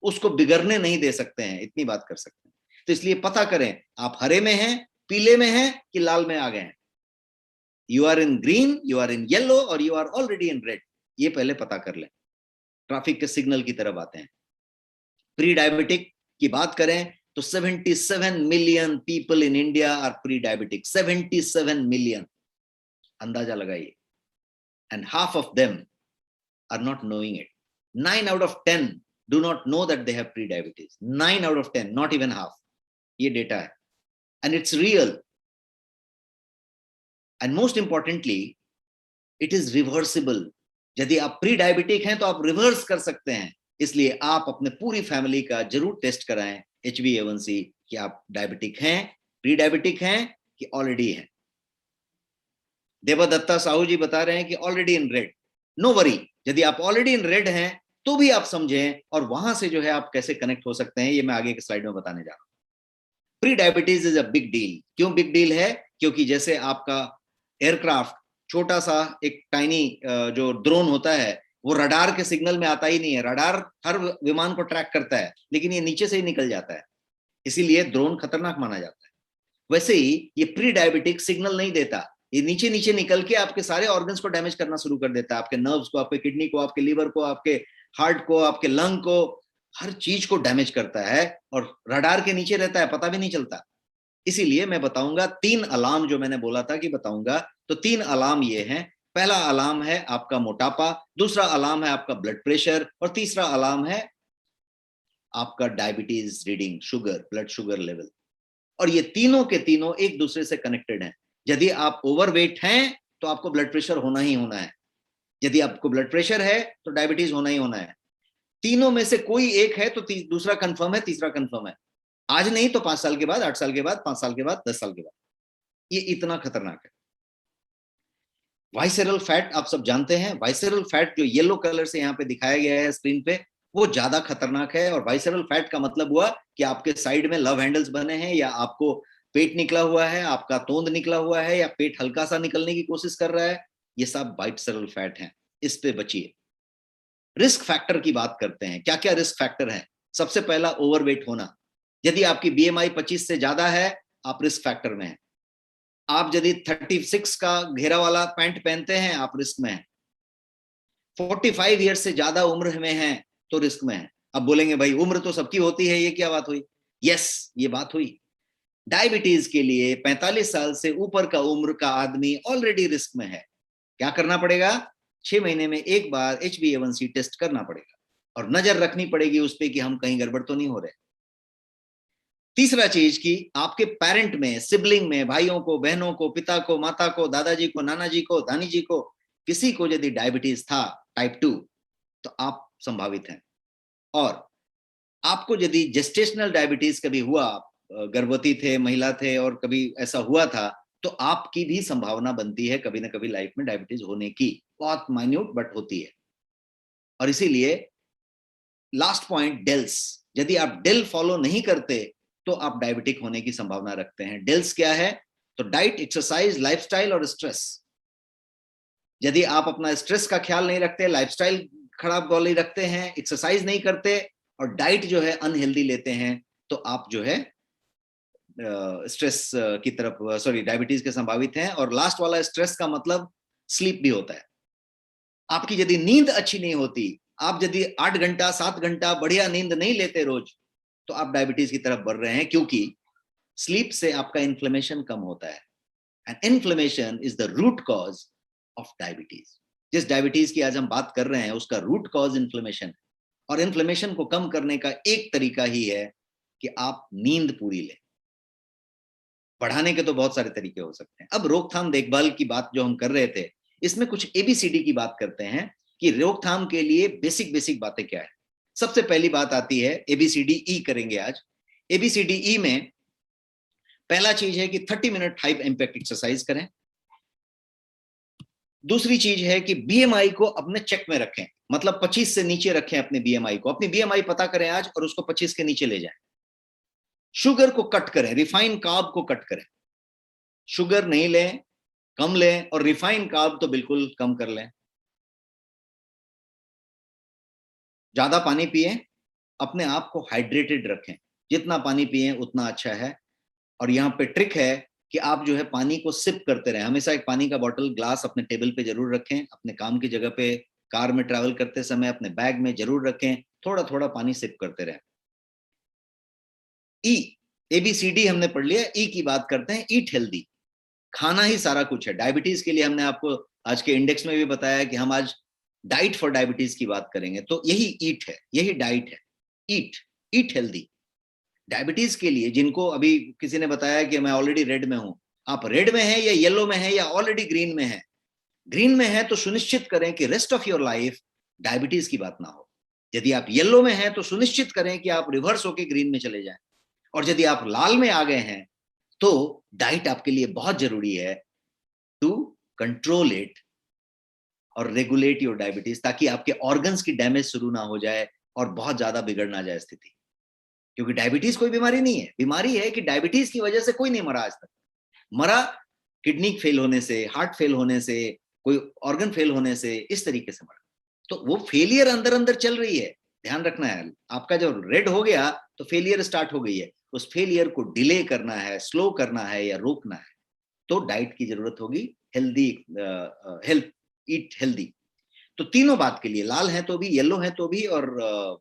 उसको बिगड़ने नहीं दे सकते हैं, इतनी बात कर सकते हैं। तो इसलिए पता करें आप हरे में हैं, पीले में हैं कि लाल में आ गए हैं। You are in green, you are in yellow, और you are already in red. ये पहले पता कर लें। ट्रैफिक के सिग्नल की तरफ आते हैं। प्री डायबिटिक की बात करें तो 77 million people in India are pre diabetic. 77 million, अंदाजा लगाइए। And half of them are not knowing it. 9 out of 10 do not know that they have pre-diabetes. 9 out of 10, not even half. ये data है, and it's real. And most importantly, it is reversible. यदि आप pre diabetic हैं तो आप reverse कर सकते हैं। इसलिए आप अपने पूरी फैमिली का जरूर टेस्ट कराएं HbA1c कि आप डायबिटिक हैं, प्री डायबिटिक हैं कि ऑलरेडी हैं। देवादत्ता साहू जी बता रहे हैं कि already in red. No worry, यदि आप ऑलरेडी इन रेड हैं तो भी आप समझें, और वहां से जो है आप कैसे कनेक्ट हो सकते हैं, ये मैं आगे के स्लाइड में बताने जा रहा हूं। Pre diabetes is a big deal. क्यों बिग डील है? क्योंकि जैसे आपका एयरक्राफ्ट छोटा सा एक टाइनी जो ड्रोन होता है, वो रडार के सिग्नल में आता ही नहीं है। रडार हर विमान को ट्रैक करता है, लेकिन ये नीचे से ही निकल जाता है, इसीलिए ड्रोन खतरनाक माना जाता है। वैसे ही ये प्री डायबिटिक सिग्नल नहीं देता, ये नीचे नीचे निकल के आपके सारे ऑर्गन्स को डैमेज करना शुरू कर देता है, आपके नर्व्स को, आपके किडनी को, आपके लीवर को, आपके हार्ट को, आपके लंग को, हर चीज को डैमेज करता है, और रडार के नीचे रहता है, पता भी नहीं चलता। इसीलिए मैं बताऊंगा 3 अलार्म, जो मैंने बोला था कि बताऊंगा, तो 3 अलार्म ये हैं। पहला अलार्म है आपका मोटापा, दूसरा अलार्म है आपका ब्लड प्रेशर, और तीसरा अलार्म है आपका diabetes reading, sugar, blood sugar level. और ये तीनों के तीनों एक दूसरे से कनेक्टेड हैं। यदि आप ओवरवेट हैं तो आपको ब्लड प्रेशर होना ही होना है, यदि आपको ब्लड प्रेशर है तो डायबिटीज होना ही होना है। तीनों में से कोई एक है तो दूसरा कंफर्म है, तीसरा कंफर्म है। आज नहीं तो 5 साल के बाद, 8 साल के बाद, 5 साल के बाद, 10 साल के बाद। ये इतना खतरनाक है। वाइसेरल फैट आप सब जानते हैं। वाइसेरल फैट जो येलो कलर से यहाँ पे दिखाया गया है स्क्रीन पे, वो ज्यादा खतरनाक है। और वाइसेरल फैट का मतलब हुआ कि आपके साइड में लव हैंडल्स बने हैं, या आपको पेट निकला हुआ है, आपका तोंद निकला हुआ है, या पेट हल्का सा निकलने की कोशिश कर रहा है, ये सब वाइसेरल फैट है। इस पे बचिए। रिस्क फैक्टर की बात करते हैं। क्या क्या रिस्क फैक्टर है? सबसे पहला ओवरवेट होना। यदि आपकी बीएमआई 25 से ज्यादा है, आप रिस्क फैक्टर में हैं। आप यदि 36 का घेरा वाला पैंट पहनते हैं, आप रिस्क में हैं। 45 ईयर से ज्यादा उम्र में हैं तो रिस्क में हैं। अब बोलेंगे भाई उम्र तो सबकी होती है, ये क्या बात हुई? यस, ये बात हुई। डायबिटीज के लिए 45 साल से ऊपर का उम्र का आदमी ऑलरेडी रिस्क में है। क्या करना पड़ेगा? 6 महीने में एक बार HbA1c टेस्ट करना पड़ेगा, और नजर रखनी पड़ेगी उस पर कि हम कहीं गड़बड़ तो नहीं हो रहे। तीसरा चीज कि आपके पेरेंट में, सिबलिंग में, भाइयों को, बहनों को, पिता को, माता को, दादाजी को, नाना जी को, दानी जी को, किसी को यदि डायबिटीज था टाइप 2 तो आप संभावित हैं। और आपको यदि जेस्टेशनल डायबिटीज कभी हुआ, गर्भवती थे, महिला थे, और कभी ऐसा हुआ था, तो आपकी भी संभावना बनती है कभी ना कभी लाइफ में डायबिटीज होने की। बहुत माइन्यूट बट होती है। और इसीलिए लास्ट पॉइंट, डेल्स। यदि आप डेल फॉलो नहीं करते तो आप डायबिटिक होने की संभावना रखते हैं। डेल्स क्या है? तो डाइट, एक्सरसाइज, लाइफस्टाइल और स्ट्रेस। यदि आप अपना स्ट्रेस का ख्याल नहीं रखते, लाइफस्टाइल खराब वाली रखते हैं, एक्सरसाइज नहीं करते, और डाइट जो है अनहेल्दी लेते हैं, तो आप जो है स्ट्रेस की तरफ, डायबिटीज के संभावित हैं। और लास्ट वाला स्ट्रेस का मतलब स्लीप भी होता है। आपकी यदि नींद अच्छी नहीं होती, आप यदि 8 घंटा 7 घंटा बढ़िया नींद नहीं लेते रोज, तो आप डायबिटीज की तरफ बढ़ रहे हैं, क्योंकि स्लीप से आपका इन्फ्लेमेशन कम होता है। And inflammation is the root cause of diabetes. जिस डायबिटीज की आज हम बात कर रहे हैं, उसका रूट कॉज इन्फ्लेमेशन है। और इन्फ्लेमेशन को कम करने का एक तरीका ही है कि आप नींद पूरी लें। बढ़ाने के तो बहुत सारे तरीके हो सकते हैं। अब रोकथाम देखभाल की बात जो हम कर रहे थे, इसमें कुछ ABCD की बात करते हैं कि रोकथाम के लिए बेसिक बातें क्या है। सबसे पहली बात आती है ABCDE करेंगे आज। ABCDE में पहला चीज है कि 30 मिनट हाई इंपैक्ट एक्सरसाइज करें। दूसरी चीज है कि BMI को अपने चेक में रखें, मतलब 25 से नीचे रखें अपने BMI को। अपनी BMI पता करें आज और उसको 25 के नीचे ले जाएं। शुगर को कट करें, रिफाइन कार्ब को कट करें। शुगर नहीं लें, कम लें, और रिफाइन कार्ब तो बिल्कुल कम कर लें। ज्यादा पानी पिएं, अपने आप को हाइड्रेटेड रखें। जितना पानी पिएं उतना अच्छा है। और यहाँ पे ट्रिक है कि आप जो है पानी को सिप करते रहें। हमेशा एक पानी का बॉटल, ग्लास अपने टेबल पे जरूर रखें। अपने काम की जगह पे, कार में ट्रैवल करते समय अपने बैग में जरूर रखें। थोड़ा थोड़ा पानी सिप करते रहें। ई, ABCD हमने पढ़ लिया। ई की बात करते हैं, ईट हेल्दी। खाना ही सारा कुछ है। डायबिटीज के लिए हमने आपको आज के इंडेक्स में भी बताया कि हम आज डाइट फॉर डायबिटीज की बात करेंगे, तो यही ईट है, यही डाइट है। ईट, ईट हेल्दी। डायबिटीज के लिए जिनको अभी किसी ने बताया कि मैं ऑलरेडी रेड में हूं, आप रेड में हैं या येलो में हैं या ऑलरेडी ग्रीन में हैं। ग्रीन में है तो सुनिश्चित करें कि rest of your life diabetes की बात ना हो। यदि आप येलो में हैं तो सुनिश्चित करें कि आप रिवर्स होकर ग्रीन में चले जाएं। और यदि आप लाल में आ गए हैं तो डाइट आपके लिए बहुत जरूरी है टू कंट्रोल इट और रेगुलेट योर डायबिटीज, ताकि आपके ऑर्गन्स की डैमेज शुरू ना हो जाए और बहुत ज्यादा बिगड़ ना जाए स्थिति। क्योंकि डायबिटीज कोई बीमारी नहीं है। बीमारी है कि डायबिटीज की वजह से कोई नहीं मरा आज तक। मरा किडनी फेल होने से, हार्ट फेल होने से, कोई ऑर्गन फेल होने से, इस तरीके से मरा। तो वो फेलियर अंदर अंदर चल रही है, ध्यान रखना है। आपका जब रेड हो गया तो फेलियर स्टार्ट हो गई है, उस फेलियर को डिले करना है, स्लो करना है या रोकना है, तो डाइट की जरूरत होगी। Healthy health, eat healthy. तो तीनों बात के लिए, लाल है तो भी, येलो है तो भी, और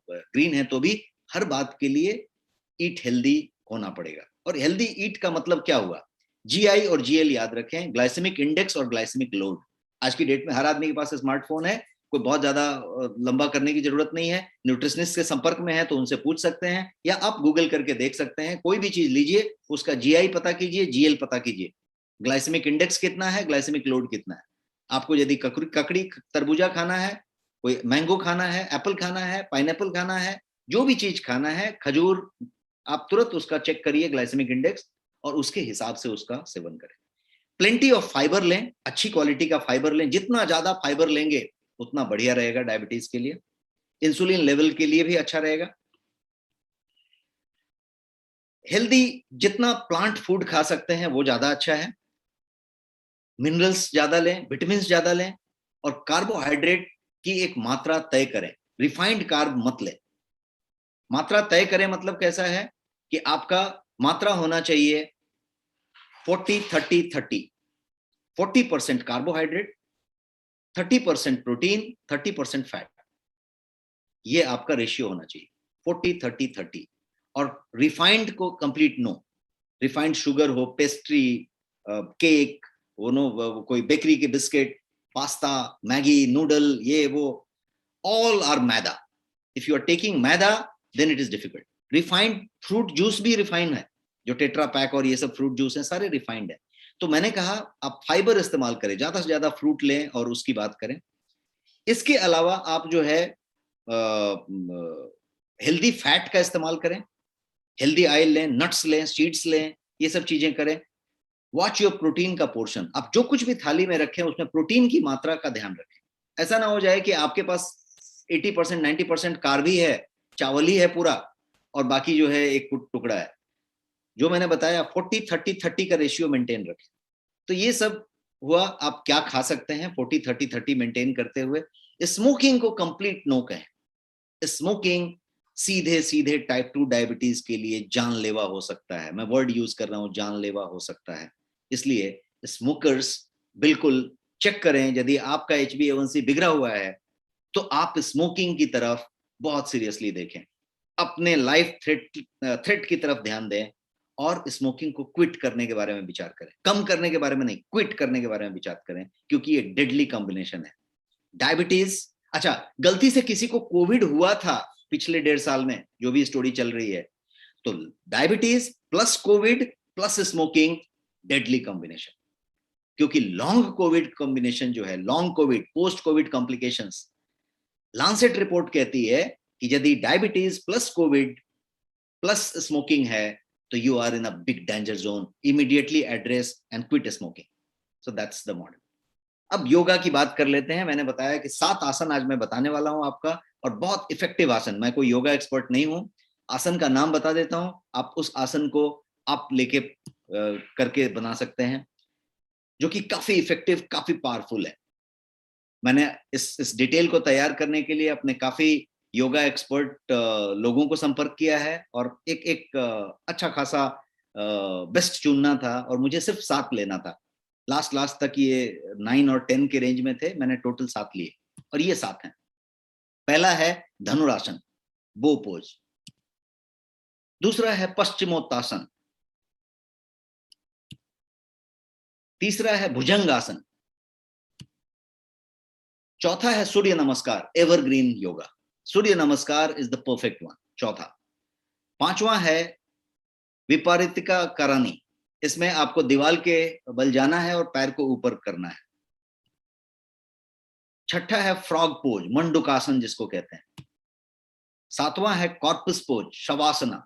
ग्रीन है तो भी, हर बात के लिए ईट हेल्दी होना पड़ेगा। और हेल्दी ईट का मतलब क्या हुआ? जीआई और जीएल याद रखें, ग्लाइसेमिक इंडेक्स और ग्लाइसेमिक लोड। आज की डेट में हर आदमी के पास स्मार्टफोन है, कोई बहुत ज्यादा लंबा करने की जरूरत नहीं है। न्यूट्रिशनिस्ट के संपर्क में है तो उनसे पूछ सकते हैं, या आप गूगल करके देख सकते हैं। कोई भी चीज लीजिए, उसका जीआई पता कीजिए, जीएल पता कीजिए, ग्लाइसेमिक इंडेक्स कितना है, ग्लाइसेमिक लोड कितना है। आपको यदि ककड़ी तरबूजा खाना है, कोई मैंगो खाना है, एप्पल खाना है, पाइनएप्पल खाना है, जो भी चीज खाना है, खजूर, आप तुरंत उसका चेक करिए ग्लाइसेमिक इंडेक्स, और उसके हिसाब से उसका सेवन करें। प्लेंटी ऑफ फाइबर लें, अच्छी क्वालिटी का फाइबर लें, जितना ज्यादा फाइबर लेंगे उतना बढ़िया रहेगा डायबिटीज के लिए, इंसुलिन लेवल के लिए भी अच्छा रहेगा। हेल्दी जितना प्लांट फूड खा सकते हैं वो ज्यादा अच्छा है। मिनरल्स ज्यादा लें, विटामिन ज्यादा लें, और कार्बोहाइड्रेट की एक मात्रा तय करें। रिफाइंड कार्ब मत लें। मात्रा तय करें मतलब कैसा है कि आपका मात्रा होना चाहिए 40-30-30, 40% कार्बोहाइड्रेट, 30% प्रोटीन, 30% फैट। ये आपका रेशियो होना चाहिए, 40-30-30। और रिफाइंड को कंप्लीट नो। रिफाइंड शुगर हो, पेस्ट्री, केक, वो नो, कोई बेकरी के बिस्किट, पास्ता, मैगी, नूडल, ये वो, all are maida. if you are taking maida then it is difficult। Refined fruit juice भी रिफाइंड है, जो टेट्रा पैक और ये सब फ्रूट जूस है सारे रिफाइंड है। तो मैंने कहा आप फाइबर इस्तेमाल करें, ज्यादा से ज्यादा फ्रूट लें और उसकी बात करें। इसके अलावा आप जो है हेल्दी फैट का इस्तेमाल करें, हेल्दी ऑयल लें, नट्स लें, सीड्स लें, ये सब चीजें करें। वॉच योर प्रोटीन का पोर्शन। आप जो कुछ भी थाली में रखें उसमें प्रोटीन की मात्रा का ध्यान रखें। ऐसा ना हो जाए कि आपके पास 80% 90% कार्ब ही है, चावल ही है पूरा, और बाकी जो है एक टुकड़ा है। जो मैंने बताया 40-30-30 का रेशियो मेंटेन रखें। तो ये सब हुआ आप क्या खा सकते हैं 40-30-30 मेंटेन करते हुए। स्मोकिंग को कंप्लीट नो कहें। स्मोकिंग सीधे सीधे टाइप 2 डायबिटीज के लिए जानलेवा हो सकता है। मैं वर्ड यूज कर रहा हूं, जानलेवा हो सकता है। इसलिए स्मोकर्स बिल्कुल चेक करें, यदि आपका HbA1c बिगड़ा हुआ है तो आप स्मोकिंग की तरफ बहुत सीरियसली देखें, अपने लाइफ थ्रेट की तरफ ध्यान दें, और स्मोकिंग को क्विट करने के बारे में विचार करें। कम करने के बारे में नहीं, क्विट करने के बारे में विचार करें, क्योंकि ये डेडली कॉम्बिनेशन है। डायबिटीज, अच्छा, गलती से किसी को कोविड हुआ था पिछले 1.5 साल में, जो भी स्टोरी चल रही है, तो diabetes plus Covid plus smoking, deadly combination. क्योंकि लॉन्ग कोविड कॉम्बिनेशन जो है, long Covid, post Covid complications, Lancet report कहती है कि यदि diabetes plus Covid plus smoking है तो you are in a big danger zone. Immediately address and quit smoking. So that's the model. अब योगा की बात कर लेते हैं। मैंने बताया कि 7 आसन आज मैं बताने वाला हूं आपका, और बहुत इफेक्टिव आसन। मैं कोई योगा एक्सपर्ट नहीं हूं, आसन का नाम बता देता हूं, आप उस आसन को आप लेके करके बना सकते हैं, जो कि काफी इफेक्टिव, काफी पावरफुल है। मैंने इस डिटेल को तैयार करने के लिए अपने काफी योगा एक्सपर्ट लोगों को संपर्क किया है, और एक अच्छा खासा बेस्ट चुनना था, और मुझे सिर्फ 7 लेना था। लास्ट तक ये 9 और 10 के रेंज में थे, मैंने टोटल 7 लिए, और ये 7 हैं। पहला है धनुरासन, बो पोज। दूसरा है पश्चिमोत्तासन। तीसरा है भुजंगासन। चौथा है सूर्य नमस्कार, एवरग्रीन योगा। सूर्य नमस्कार इज द परफेक्ट वन, चौथा। पांचवा है विपरीतिका करणी। इसमें आपको दीवार के बल जाना है और पैर को ऊपर करना है। छठा है फ्रॉग पोज, मंडूकासन जिसको कहते हैं। सातवां है कॉर्पस पोज, शवासना,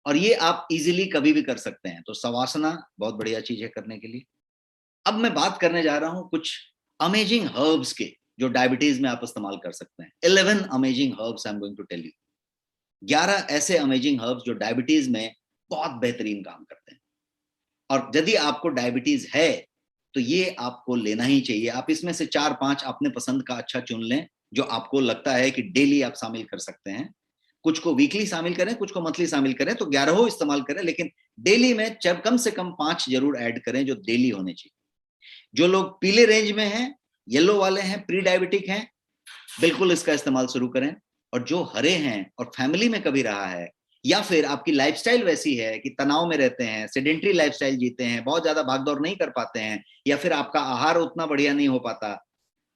और ये आप इजीली कभी भी कर सकते हैं। तो शवासना बहुत बढ़िया चीज है करने के लिए। अब मैं बात करने जा रहा हूं कुछ अमेजिंग हर्ब्स के, जो डायबिटीज में आप इस्तेमाल कर सकते हैं। 11 amazing herbs I am going to tell you. 11 ऐसे अमेजिंग हर्ब्स जो डायबिटीज में बहुत बेहतरीन काम करते हैं। और यदि आपको डायबिटीज है तो ये आपको लेना ही चाहिए। आप इसमें से 4-5 अपने पसंद का अच्छा चुन लें जो आपको लगता है कि डेली आप शामिल कर सकते हैं। कुछ को वीकली शामिल करें, कुछ को मंथली शामिल करें, तो 11 इस्तेमाल करें, लेकिन डेली में कम से कम 5 जरूर ऐड करें जो डेली होने चाहिए। जो लोग पीले रेंज में हैं, येलो वाले हैं, प्री डायबिटिक हैं, बिल्कुल इसका इस्तेमाल शुरू करें। और जो हरे हैं और फैमिली में कभी रहा है, या फिर आपकी लाइफस्टाइल वैसी है कि तनाव में रहते हैं, सेडेंट्री लाइफस्टाइल जीते हैं, बहुत ज्यादा भागदौड़ नहीं कर पाते हैं, या फिर आपका आहार उतना बढ़िया नहीं हो पाता,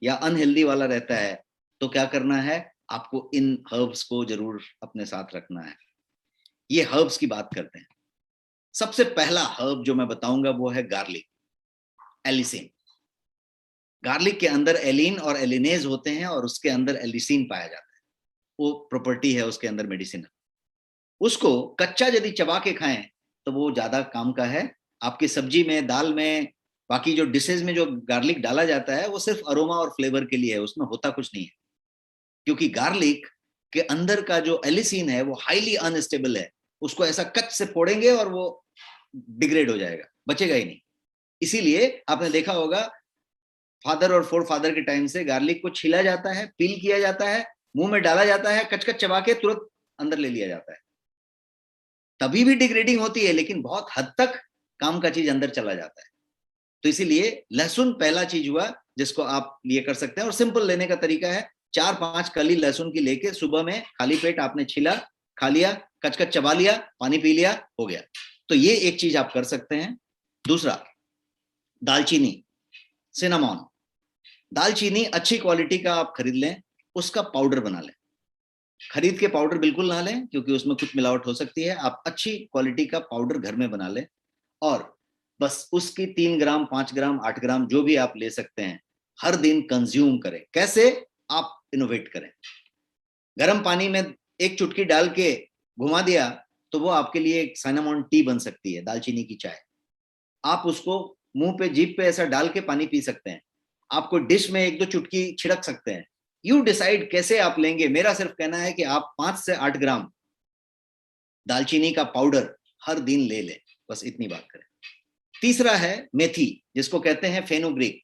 या अनहेल्दी वाला रहता है, तो क्या करना है, आपको इन हर्ब्स को जरूर अपने साथ रखना है। ये हर्ब्स की बात करते हैं। सबसे पहला हर्ब जो मैं बताऊंगा वो है गार्लिक, एलिसिन। गार्लिक के अंदर एलिन और एलिनेज होते हैं और उसके अंदर एलिसिन पाया जाता है, वो प्रॉपर्टी है उसके अंदर मेडिसिन। उसको कच्चा यदि चबा के खाएं तो वो ज्यादा काम का है। आपकी सब्जी में, दाल में, बाकी जो डिशेज में जो गार्लिक डाला जाता है वो सिर्फ अरोमा और फ्लेवर के लिए है, उसमें होता कुछ नहीं है। क्योंकि गार्लिक के अंदर का जो एलिसिन है वो हाईली अनस्टेबल है, उसको ऐसा कच से फोड़ेंगे और वो डिग्रेड हो जाएगा, बचेगा ही नहीं। इसीलिए आपने देखा होगा फादर और फोर फादर के टाइम से गार्लिक को छीला जाता है, पील किया जाता है, मुंह में डाला जाता है, कच-कच चबा के तुरंत अंदर ले लिया जाता है। तभी भी डिग्रेडिंग होती है, लेकिन बहुत हद तक काम का चीज अंदर चला जाता है। तो इसीलिए लहसुन पहला चीज हुआ जिसको आप ये कर सकते हैं। और सिंपल लेने का तरीका है, 4-5 कली लहसुन की लेके सुबह में खाली पेट आपने छीला, खा लिया, कच-कच चबा लिया, पानी पी लिया, हो गया। तो ये एक चीज आप कर सकते हैं। दूसरा, दालचीनी, सिनामॉन। दालचीनी अच्छी क्वालिटी का आप खरीद लें, उसका पाउडर बना लें। खरीद के पाउडर बिल्कुल ना लें क्योंकि उसमें कुछ मिलावट हो सकती है। आप अच्छी क्वालिटी का पाउडर घर में बना लें और बस उसकी 3 ग्राम, 5 ग्राम, 8 ग्राम जो भी आप ले सकते हैं, हर दिन कंज्यूम करें। कैसे? आप इनोवेट करें। गर्म पानी में एक चुटकी डाल के घुमा दिया तो वो आपके लिए एक सिनामॉन टी बन सकती है, दालचीनी की चाय। आप उसको मुंह पे, जीभ पे ऐसा डाल के पानी पी सकते हैं। आपको डिश में 1-2 चुटकी छिड़क सकते हैं। यू डिसाइड कैसे आप लेंगे। मेरा सिर्फ कहना है कि आप 5 से 8 ग्राम दालचीनी का पाउडर हर दिन ले लें, बस इतनी बात करें। तीसरा है मेथी, जिसको कहते हैं फेनुग्रीक।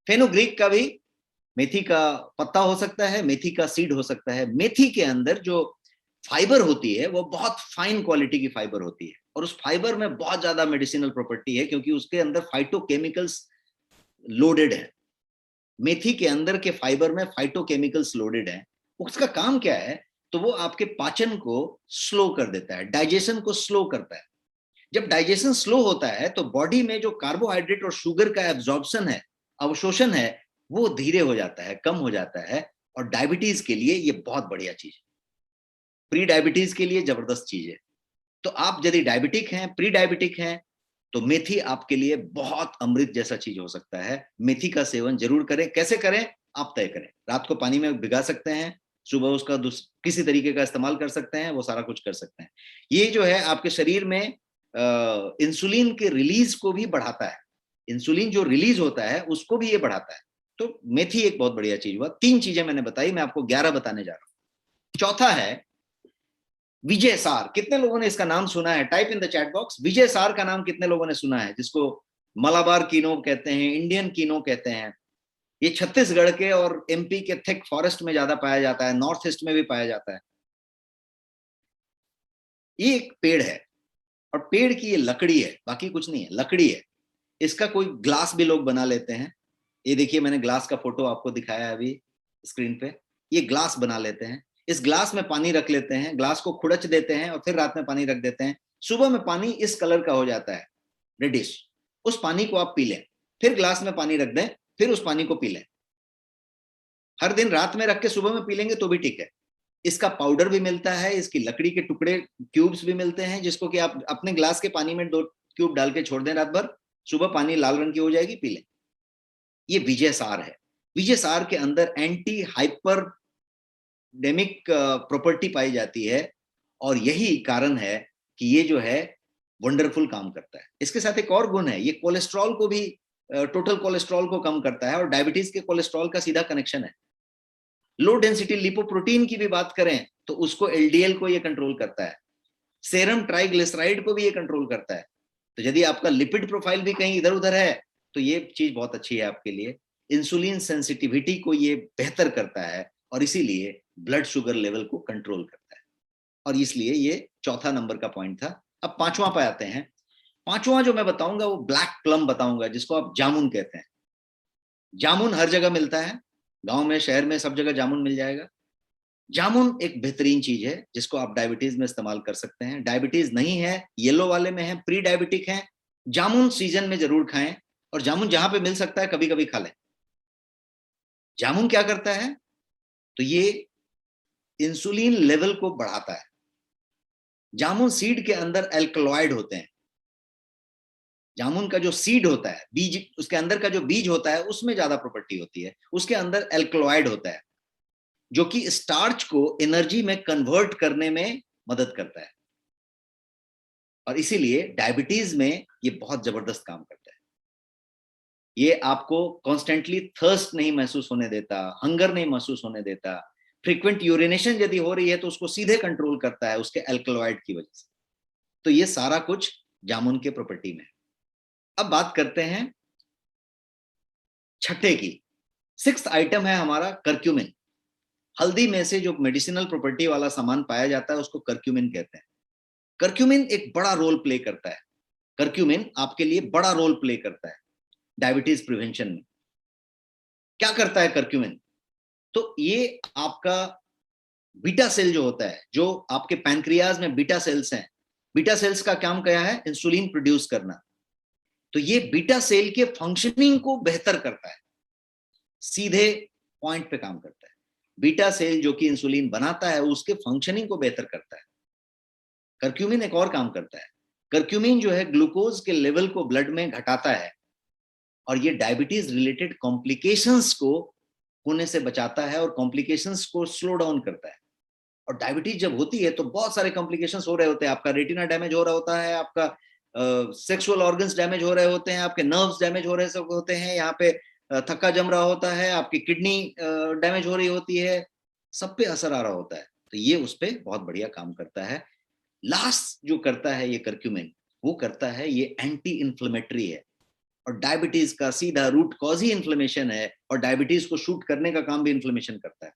फेनुग्रीक का भी मेथी का पत्ता हो सकता है, मेथी का सीड हो सकता है। मेथी के अंदर जो फाइबर होती है वो बहुत फाइन क्वालिटी की फाइबर होती है और उस फाइबर में बहुत ज्यादा मेडिसिनल प्रॉपर्टी है क्योंकि उसके अंदर फाइटोकेमिकल्स लोडेड है। मेथी के अंदर के फाइबर में फाइटोकेमिकल्स लोडेड है। उसका काम क्या है? तो वो आपके पाचन को स्लो कर देता है, डाइजेशन को स्लो करता है। जब डाइजेशन स्लो होता है तो बॉडी में जो कार्बोहाइड्रेट और शुगर का एब्जॉर्प्शन है, अवशोषण है, वो धीरे हो जाता है, कम हो जाता है। और डायबिटीज के लिए ये बहुत बढ़िया चीज है, प्री डायबिटीज के लिए जबरदस्त चीज है। तो आप यदि डायबिटिक हैं, प्री डायबिटिक हैं, तो मेथी आपके लिए बहुत अमृत जैसा चीज हो सकता है। मेथी का सेवन जरूर करें। कैसे करें आप तय करें। रात को पानी में भिगा सकते हैं, सुबह उसका किसी तरीके का इस्तेमाल कर सकते हैं, वो सारा कुछ कर सकते हैं। ये जो है आपके शरीर में इंसुलिन के रिलीज को भी बढ़ाता है। इंसुलिन जो रिलीज होता है उसको भी ये बढ़ाता है। तो मेथी एक बहुत बढ़िया चीज हुआ। 3 चीजें मैंने बताई, मैं आपको 11 बताने जा रहा हूं। चौथा है विजय सार। कितने लोगों ने इसका नाम सुना है? Type in the chat box, Vijaysar का नाम कितने लोगों ने सुना है? जिसको मलाबार कीनो कहते हैं, इंडियन कीनो कहते हैं। ये छत्तीसगढ़ के और एमपी के थिक फॉरेस्ट में ज्यादा पाया जाता है, नॉर्थ ईस्ट में भी पाया जाता है। ये एक पेड़ है और पेड़ की ये लकड़ी है, बाकी कुछ नहीं है, लकड़ी है। इसका कोई ग्लास भी लोग बना लेते हैं। ये देखिए, मैंने ग्लास का फोटो आपको दिखाया है अभी स्क्रीन पे। ये ग्लास बना लेते हैं। इस ग्लास में पानी रख लेते हैं, ग्लास को खुड़च देते हैं और फिर रात में पानी रख देते हैं। सुबह में पानी इस कलर का हो जाता है, रेडिश। उस पानी को आप पी लें, फिर ग्लास में पानी रख दें, फिर उस पानी को पी लें। हर दिन रात में रख के सुबह में पी लेंगे तो भी ठीक है। इसका पाउडर भी मिलता है, इसकी लकड़ी के टुकड़े, क्यूब्स भी मिलते हैं, जिसको कि आप अपने ग्लास के पानी में 2 क्यूब डाल के छोड़ दें रात भर, सुबह पानी लाल रंग की हो जाएगी, पी लें। ये विजय सार है। विजय सार के अंदर एंटी हाइपरडेमिक प्रॉपर्टी पाई जाती है और यही कारण है कि ये जो है वंडरफुल काम करता है। इसके साथ एक और गुण है, ये कोलेस्ट्रॉल को भी, टोटल कोलेस्ट्रॉल को कम करता है और डायबिटीज के कोलेस्ट्रॉल का सीधा कनेक्शन है। लो डेंसिटी लिपोप्रोटीन की भी बात करें तो उसको, एलडीएल को ये कंट्रोल करता है। सेरम ट्राइग्लिसराइड को भी ये कंट्रोल करता है। तो यदि आपका लिपिड प्रोफाइल भी कहीं इधर उधर है तो ये चीज बहुत अच्छी है आपके लिए। इंसुलिन सेंसिटिविटी को ये बेहतर करता है और इसीलिए ब्लड शुगर लेवल को कंट्रोल करता है, और इसलिए ये चौथा नंबर का पॉइंट था। अब पांचवा पे आते हैं। पांचवा जो मैं बताऊंगा वो ब्लैक प्लम बताऊंगा, जिसको आप जामुन कहते हैं। जामुन हर जगह मिलता है, गांव में शहर में सब जगह जामुन मिल जाएगा। जामुन एक बेहतरीन चीज है जिसको आप डायबिटीज में इस्तेमाल कर सकते हैं। डायबिटीज नहीं है, येलो वाले में है, प्री डायबिटिक है, जामुन सीजन में जरूर खाएं, और जामुन जहां पे मिल सकता है कभी कभी खा लें। जामुन क्या करता है, तो ये इंसुलिन लेवल को बढ़ाता है। जामुन सीड के अंदर एल्कलॉइड होते हैं। जामुन का जो सीड होता है, बीज, उसके अंदर का जो बीज होता है उसमें ज्यादा प्रॉपर्टी होती है, उसके अंदर एल्कलॉइड होता है जो कि स्टार्च को एनर्जी में कन्वर्ट करने में मदद करता है, और इसीलिए डायबिटीज में ये बहुत जबरदस्त काम करता है। ये आपको कॉन्स्टेंटली थर्स्ट नहीं महसूस होने देता, हंगर नहीं महसूस होने देता, फ्रीक्वेंट यूरिनेशन यदि हो रही है तो उसको सीधे कंट्रोल करता है उसके एल्कलॉइड की वजह से। तो ये सारा कुछ जामुन के प्रॉपर्टी में है। अब बात करते हैं छठे की। सिक्स्थ आइटम है हमारा करक्यूमिन। हल्दी में से जो मेडिसिनल प्रॉपर्टी वाला सामान पाया जाता है उसको करक्यूमिन कहते हैं। करक्यूमिन एक बड़ा रोल प्ले करता है। करक्यूमिन आपके लिए बड़ा रोल प्ले करता है डायबिटीज प्रिवेंशन में। क्या करता है करक्यूमिन, तो ये आपका बीटा सेल जो होता है, जो आपके पैनक्रियाज में बीटा सेल्स हैं, बीटा सेल्स का काम क्या है, इंसुलिन प्रोड्यूस करना। तो ये बीटा सेल के फंक्शनिंग को बेहतर करता है, सीधे पॉइंट पे काम करता है। बीटा सेल जो कि इंसुलिन बनाता है उसके फंक्शनिंग को बेहतर करता है। करक्यूमिन एक और काम करता है, करक्यूमिन जो है ग्लूकोज के लेवल को ब्लड में घटाता है, और ये डायबिटीज रिलेटेड कॉम्प्लिकेशंस को होने से बचाता है और कॉम्प्लिकेशंस को स्लो डाउन करता है। और डायबिटीज जब होती है तो बहुत सारे कॉम्प्लिकेशंस हो रहे होते हैं, आपका रेटिना डैमेज हो रहा होता है, आपका सेक्सुअल ऑर्गन्स डैमेज हो रहे होते हैं, आपके नर्व्स डैमेज हो रहे होते हैं, यहाँ पे थक्का जम रहा होता है, आपकी किडनी डैमेज हो रही होती है, सब पे असर आ रहा होता है। तो ये उस पर बहुत बढ़िया काम करता है। लास्ट जो करता है ये करक्यूमिन, वो करता है ये एंटी इंफ्लेमेटरी है, और डायबिटीज का सीधा रूट कॉज ही इन्फ्लेमेशन है, और डायबिटीज को शूट करने का काम भी इन्फ्लेमेशन करता है।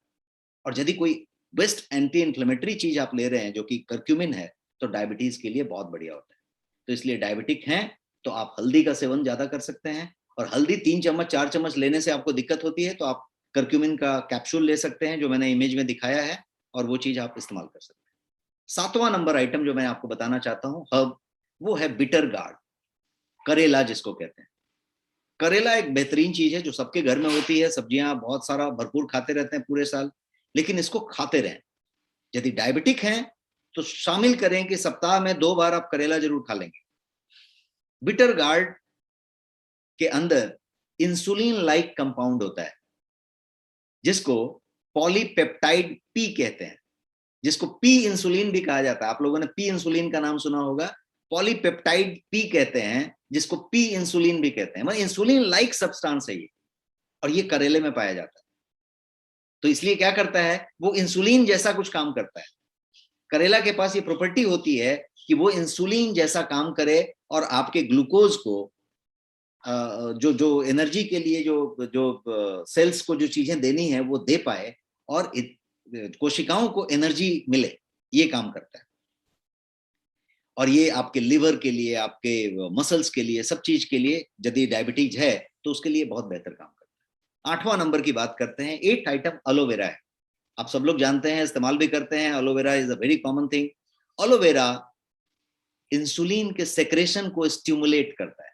और यदि कोई बेस्ट एंटी इंफ्लेमेटरी चीज आप ले रहे हैं जो कि करक्यूमिन है, तो डायबिटीज के लिए बहुत बढ़िया होता है। तो इसलिए डायबिटिक हैं तो आप हल्दी का सेवन ज्यादा कर सकते हैं, और हल्दी 3 चम्मच 4 चम्मच लेने से आपको दिक्कत होती है तो आप करक्यूमिन का कैप्सूल ले सकते हैं, जो मैंने इमेज में दिखाया है, और वो चीज आप इस्तेमाल कर सकते हैं। 7वां नंबर आइटम जो मैं आपको बताना चाहता हूं हर्ब, वो है बिटर गार्ड, करेला जिसको कहते हैं। करेला एक बेहतरीन चीज है जो सबके घर में होती है, सब्जियां बहुत सारा भरपूर खाते रहते हैं पूरे साल, लेकिन इसको खाते रहें। यदि डायबिटिक हैं तो शामिल करें कि सप्ताह में 2 बार आप करेला जरूर खा लेंगे। बिटर गार्ड के अंदर इंसुलिन लाइक कंपाउंड होता है जिसको पॉलीपेप्टाइड पी कहते हैं, जिसको पी इंसुलिन भी कहा जाता है। आप लोगों ने पी इंसुलिन का नाम सुना होगा, पॉलीपेप्टाइड पी कहते हैं, जिसको पी इंसुलिन भी कहते हैं। मतलब इंसुलिन लाइक सब्सटेंस है ये, और ये करेले में पाया जाता है। तो इसलिए क्या करता है, वो इंसुलिन जैसा कुछ काम करता है। करेला के पास ये प्रॉपर्टी होती है कि वो इंसुलिन जैसा काम करे, और आपके ग्लूकोज को जो जो एनर्जी के लिए जो जो सेल्स को जो चीजें देनी है वो दे पाए, और कोशिकाओं को एनर्जी मिले, ये काम करता है। और ये आपके लिवर के लिए, आपके मसल्स के लिए, सब चीज के लिए यदि डायबिटीज है तो उसके लिए बहुत बेहतर काम करता है। 8वां नंबर की बात करते हैं। 8th आइटम एलोवेरा है। आप सब लोग जानते हैं, इस्तेमाल भी करते हैं, aloe vera is a very common thing. Aloe vera insulin के सेक्रेशन को स्टिमुलेट करता है,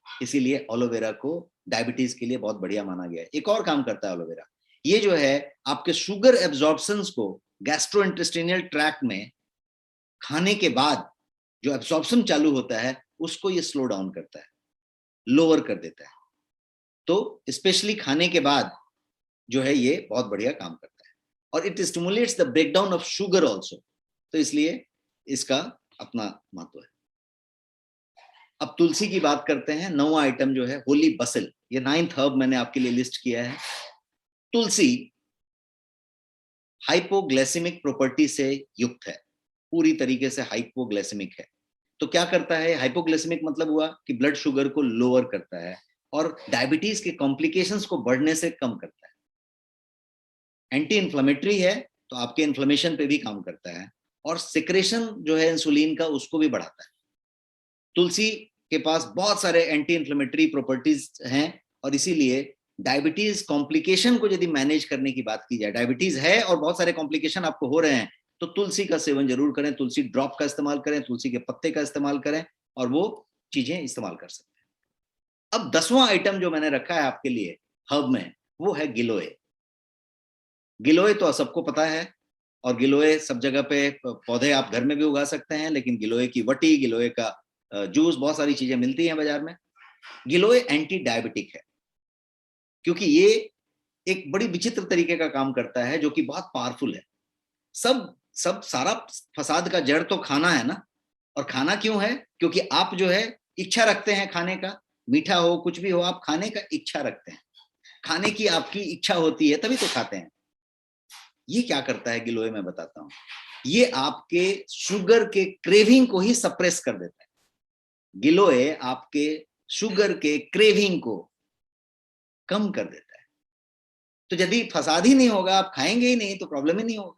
इसीलिए एलोवेरा को डायबिटीज के लिए बहुत बढ़िया माना गया है। एक और काम करता है एलोवेरा, ये जो है आपके शुगर एब्जॉर्प्शंस को गैस्ट्रोइंटेस्टिनल ट्रैक्ट में खाने के बाद जो एब्जॉर्प्शन चालू होता है उसको ये स्लो डाउन करता है, लोअर कर देता है। तो स्पेशली खाने के बाद जो है ये बहुत बढ़िया काम करता है, और it stimulates the breakdown of sugar also, तो इसलिए इसका अपना महत्व है। अब तुलसी की बात करते हैं। 9वां आइटम जो है होली बसिल, ये 9th हर्ब मैंने आपके लिए लिस्ट किया है। तुलसी हाइपोग्लाइसेमिक प्रॉपर्टी से युक्त है, पूरी तरीके से हाइपोग्लाइसेमिक है। तो क्या करता है, हाइपोग्लाइसेमिक मतलब हुआ कि ब्लड शुगर को लोअर करता है और डायबिटीज के कॉम्प्लिकेशंस को बढ़ने से कम करता है। एंटी इन्फ्लेमेटरी है तो आपके इन्फ्लेमेशन पे भी काम करता है और सिक्रेशन जो है इंसुलिन का उसको भी बढ़ाता है। तुलसी के पास बहुत सारे एंटी इन्फ्लेमेटरी प्रॉपर्टीज हैं और इसीलिए डायबिटीज कॉम्प्लिकेशन को यदि मैनेज करने की बात की जाए, डायबिटीज है और बहुत सारे कॉम्प्लिकेशन आपको हो रहे हैं, तो तुलसी का सेवन जरूर करें, तुलसी ड्रॉप का इस्तेमाल करें, तुलसी के पत्ते का इस्तेमाल करें और वो चीजें इस्तेमाल कर सकते हैं। अब 10वां आइटम जो मैंने रखा है आपके लिए हर्ब में, वो है गिलोय। गिलोय तो सबको पता है और गिलोय सब जगह पे पौधे आप घर में भी उगा सकते हैं, लेकिन गिलोय की वटी, गिलोय का जूस, बहुत सारी चीजें मिलती हैं बाजार में। गिलोय एंटी डायबिटिक है क्योंकि ये एक बड़ी विचित्र तरीके का काम करता है जो कि बहुत पावरफुल है। सब सब सारा फसाद का जड़ तो खाना है ना, और खाना क्यों है, क्योंकि आप जो है इच्छा रखते हैं खाने का, मीठा हो कुछ भी हो, आप खाने का इच्छा रखते हैं, खाने की आपकी इच्छा होती है तभी तो खाते हैं। ये क्या करता है गिलोय, मैं बताता हूं। ये आपके शुगर के क्रेविंग को ही सप्रेस कर देता है। गिलोय आपके शुगर के क्रेविंग को कम कर देता है। तो यदि फसाद ही नहीं होगा, आप खाएंगे ही नहीं, तो प्रॉब्लम ही नहीं होगा।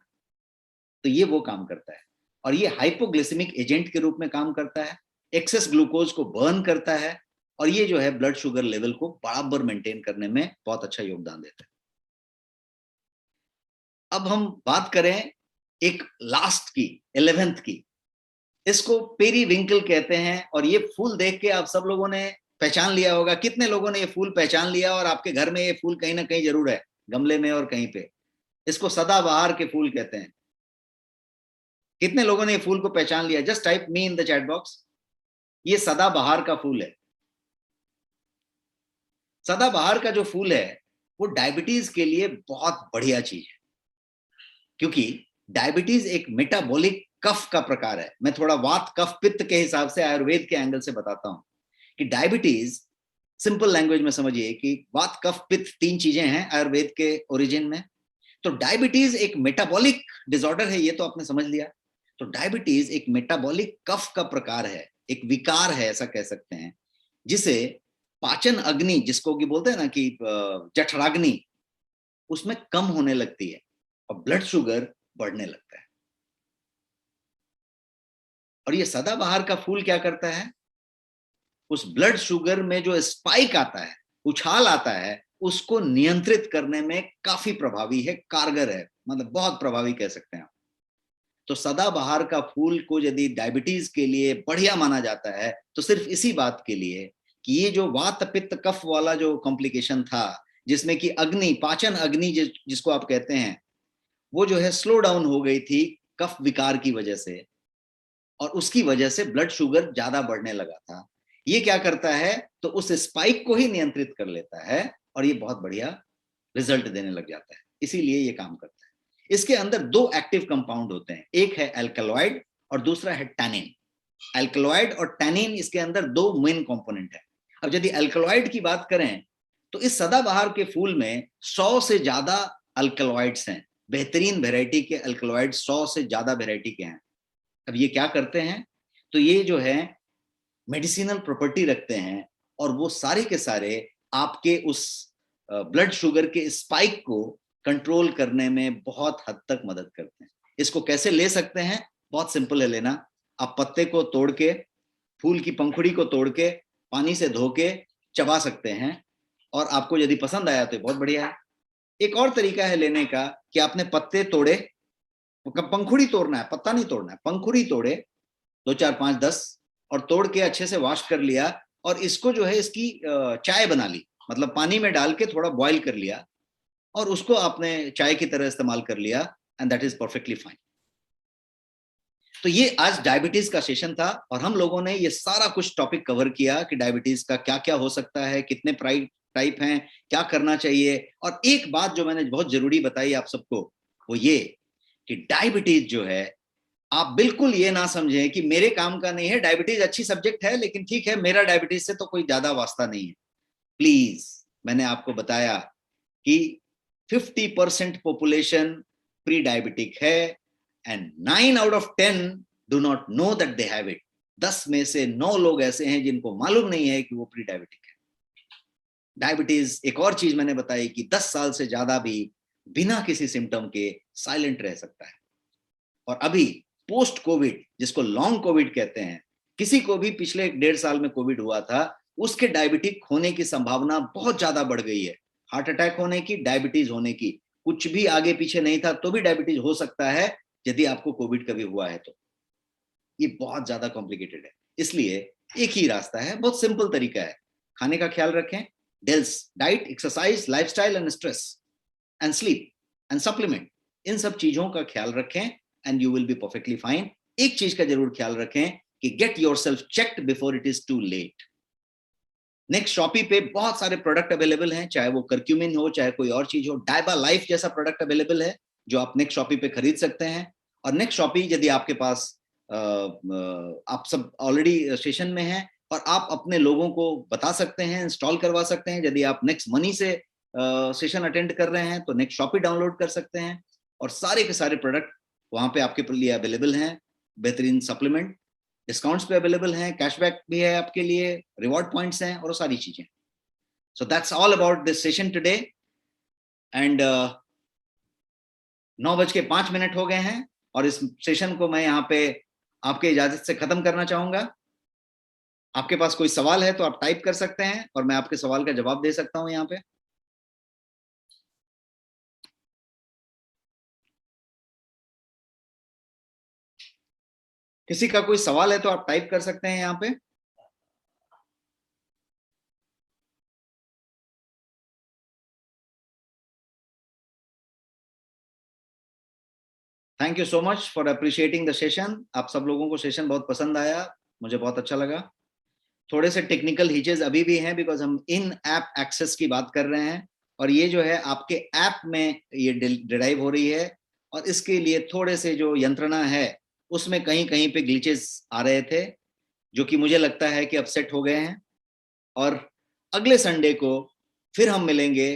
तो ये वो काम करता है और ये हाइपोग्लाइसेमिक एजेंट के रूप में काम करता है, एक्सेस ग्लूकोज को बर्न करता है और ये जो है ब्लड शुगर लेवल को बराबर मेंटेन करने में बहुत अच्छा योगदान देता है। अब हम बात करें एक लास्ट की, 11th की, इसको पेरीविंकल कहते हैं और ये फूल देख के आप सब लोगों ने पहचान लिया होगा। कितने लोगों ने ये फूल पहचान लिया और आपके घर में ये फूल कहीं ना कहीं जरूर है, गमले में और कहीं पे। इसको सदाबहार के फूल कहते हैं। कितने लोगों ने ये फूल को पहचान लिया? Just type me in the chat box. ये सदाबहार का फूल है। सदाबहार का जो फूल है वो डायबिटीज के लिए बहुत बढ़िया चीज है, क्योंकि डायबिटीज एक मेटाबॉलिक कफ का प्रकार है। मैं थोड़ा वात कफ पित्त के हिसाब से आयुर्वेद के एंगल से बताता हूं कि डायबिटीज, सिंपल लैंग्वेज में समझिए कि वात कफ पित्त 3 चीजें हैं आयुर्वेद के ओरिजिन में। तो डायबिटीज एक मेटाबॉलिक डिसऑर्डर है, ये तो आपने समझ लिया। तो डायबिटीज एक मेटाबॉलिक कफ का प्रकार है, एक विकार है ऐसा कह सकते हैं, जिसे पाचन अग्नि, जिसको कि बोलते हैं ना कि जठराग्नि, उसमें कम होने लगती है और ब्लड शुगर बढ़ने लगता है। और ये सदाबहार का फूल क्या करता है, उस ब्लड शुगर में जो स्पाइक आता है, उछाल आता है, उसको नियंत्रित करने में काफी प्रभावी है, कारगर है, मतलब बहुत प्रभावी कह सकते हैं आप। तो सदाबहार का फूल को यदि डायबिटीज के लिए बढ़िया माना जाता है तो सिर्फ इसी बात के लिए कि ये जो वात पित्त कफ वाला जो कॉम्प्लिकेशन था, जिसमें कि अग्नि, पाचन अग्नि जिसको आप कहते हैं, वो जो है स्लो डाउन हो गई थी कफ विकार की वजह से, और उसकी वजह से ब्लड शुगर ज्यादा बढ़ने लगा था। ये क्या करता है, तो उस स्पाइक को ही नियंत्रित कर लेता है और ये बहुत बढ़िया रिजल्ट देने लग जाता है। इसीलिए ये काम करता है। इसके अंदर 2 एक्टिव कंपाउंड होते हैं, एक है एल्कलॉइड और दूसरा है टैनिन। एल्कलॉइड और टैनिन, इसके अंदर 2 मेन कंपोनेंट है। अब यदि एल्कलॉइड की बात करें तो इस सदाबहार के फूल में 100 से ज्यादा अल्कलॉइड्स हैं। बेहतरीन वेराइटी के अल्कलॉइड 100 से ज्यादा वेराइटी के हैं। अब ये क्या करते हैं, तो ये जो है मेडिसिनल प्रॉपर्टी रखते हैं और वो सारे के सारे आपके उस ब्लड शुगर के स्पाइक को कंट्रोल करने में बहुत हद तक मदद करते हैं। इसको कैसे ले सकते हैं, बहुत सिंपल है लेना। आप पत्ते को तोड़ के, फूल की पंखुड़ी को तोड़ के, पानी से धो के चबा सकते हैं और आपको यदि पसंद आया तो बहुत बढ़िया है। एक और तरीका है लेने का कि आपने पत्ते तोड़े, पंखुड़ी तोड़ना है, पत्ता नहीं तोड़ना है, पंखुड़ी तोड़े 2 4 5 10 और तोड़ के अच्छे से वॉश कर लिया और इसको जो है इसकी चाय बना ली, मतलब पानी में डाल के थोड़ा बॉईल कर लिया और उसको आपने चाय की तरह इस्तेमाल कर लिया and that is perfectly fine. तो ये आज डायबिटीज का सेशन था और हम लोगों ने ये सारा कुछ टॉपिक कवर किया कि डायबिटीज का क्या क्या हो सकता है, कितने टाइप हैं, क्या करना चाहिए। और एक बात जो मैंने बहुत जरूरी बताई आप सबको, वो ये कि डायबिटीज जो है, आप बिल्कुल ये ना समझें कि मेरे काम का नहीं है। डायबिटीज अच्छी सब्जेक्ट है, लेकिन ठीक है, मेरा डायबिटीज से तो कोई ज्यादा वास्ता नहीं है। प्लीज, मैंने आपको बताया कि 50% पॉपुलेशन प्री डायबिटिक है and 9 out of 10 do not know that they have it. 10 में से 9 लोग ऐसे हैं जिनको मालूम नहीं है कि वो प्री डायबिटिक है। डायबिटीज एक और चीज मैंने बताई कि 10 साल से ज्यादा भी बिना किसी सिम्टम के साइलेंट रह सकता है। और अभी पोस्ट कोविड, जिसको लॉन्ग कोविड कहते हैं, किसी को भी पिछले 1.5 साल में कोविड हुआ था, उसके डायबिटिक होने की संभावना बहुत ज्यादा बढ़ गई है। हार्ट अटैक होने की, डायबिटीज होने की, कुछ भी आगे पीछे नहीं था तो भी डायबिटीज हो सकता है यदि आपको कोविड कभी हुआ है तो। ये बहुत ज्यादा कॉम्प्लिकेटेड है, इसलिए एक ही रास्ता है, बहुत सिंपल तरीका है। खाने का ख्याल रखें, diet, exercise, lifestyle and stress and sleep and supplement, इन सब चीजों का ख्याल रखें and you will be perfectly fine. एक चीज का जरूर ख्याल रखें कि get yourself checked before it is too late. Next शॉपी पे बहुत सारे प्रोडक्ट अवेलेबल हैं, चाहे वो करक्यूमिन हो, चाहे कोई और चीज हो। डायबा लाइफ जैसा प्रोडक्ट अवेलेबल है जो आप नेक्स्ट शॉपी पे खरीद सकते हैं। और नेक्स्ट शॉपी, यदि आपके पास आप सब ऑलरेडी सेशन में हैं और आप अपने लोगों को बता सकते हैं, इंस्टॉल करवा सकते हैं। यदि आप नेक्स्ट मनी से सेशन अटेंड कर रहे हैं तो नेक्स्ट शॉपी डाउनलोड कर सकते हैं और सारे के सारे प्रोडक्ट वहां पे आपके लिए अवेलेबल हैं। बेहतरीन सप्लीमेंट डिस्काउंट्स पे अवेलेबल हैं, कैशबैक भी है आपके लिए, रिवॉर्ड पॉइंट्स हैं और सारी चीजें। So that's all about this session today. And 9:05 हो गए हैं और इस सेशन को मैं यहाँ पे आपके इजाजत से खत्म करना चाहूंगा। आपके पास कोई सवाल है तो आप टाइप कर सकते हैं और मैं आपके सवाल का जवाब दे सकता हूं यहाँ पे। किसी का कोई सवाल है तो आप टाइप कर सकते हैं यहाँ पे। Thank you so much for appreciating the session. आप सब लोगों को सेशन बहुत पसंद आया, मुझे बहुत अच्छा लगा। थोड़े से टेक्निकल हिचेस अभी भी हैं बिकॉज हम इन ऐप एक्सेस की बात कर रहे हैं और ये जो है आपके ऐप में ये डिराइव हो रही है और इसके लिए थोड़े से जो यंत्रणा है उसमें कहीं कहीं पे ग्लिचेस आ रहे थे जो कि मुझे लगता है कि अब सेट हो गए हैं। और अगले संडे को फिर हम मिलेंगे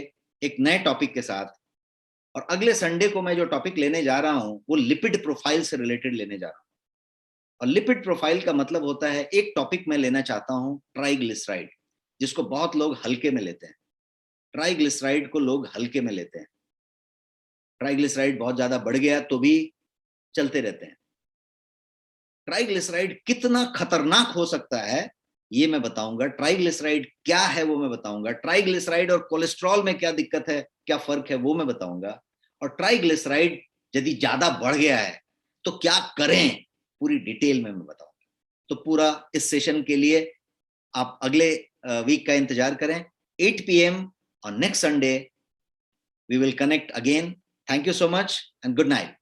एक नए टॉपिक के साथ। और अगले संडे को मैं जो टॉपिक लेने जा रहा हूं वो लिपिड प्रोफाइल से रिलेटेड लेने जा रहा हूं। और लिपिड प्रोफाइल का मतलब होता है, एक टॉपिक मैं लेना चाहता हूं ट्राइग्लिसराइड, जिसको बहुत लोग हल्के में लेते हैं। ट्राइग्लिसराइड को लोग हल्के में लेते हैं, ट्राइग्लिसराइड बहुत ज्यादा बढ़ गया तो भी चलते रहते हैं। ट्राइग्लिसराइड कितना खतरनाक हो सकता है ये मैं बताऊंगा, ट्राइग्लिसराइड क्या है वो मैं बताऊंगा, ट्राइग्लिसराइड और कोलेस्ट्रॉल में क्या दिक्कत है, क्या फर्क है वो मैं बताऊंगा, और ट्राइग्लिसराइड यदि ज्यादा बढ़ गया है तो क्या करें पूरी डिटेल में मैं बताऊंगा। तो पूरा इस सेशन के लिए आप अगले वीक का इंतजार करें। 8 PM on next Sunday we will connect again. Thank you so much and good night.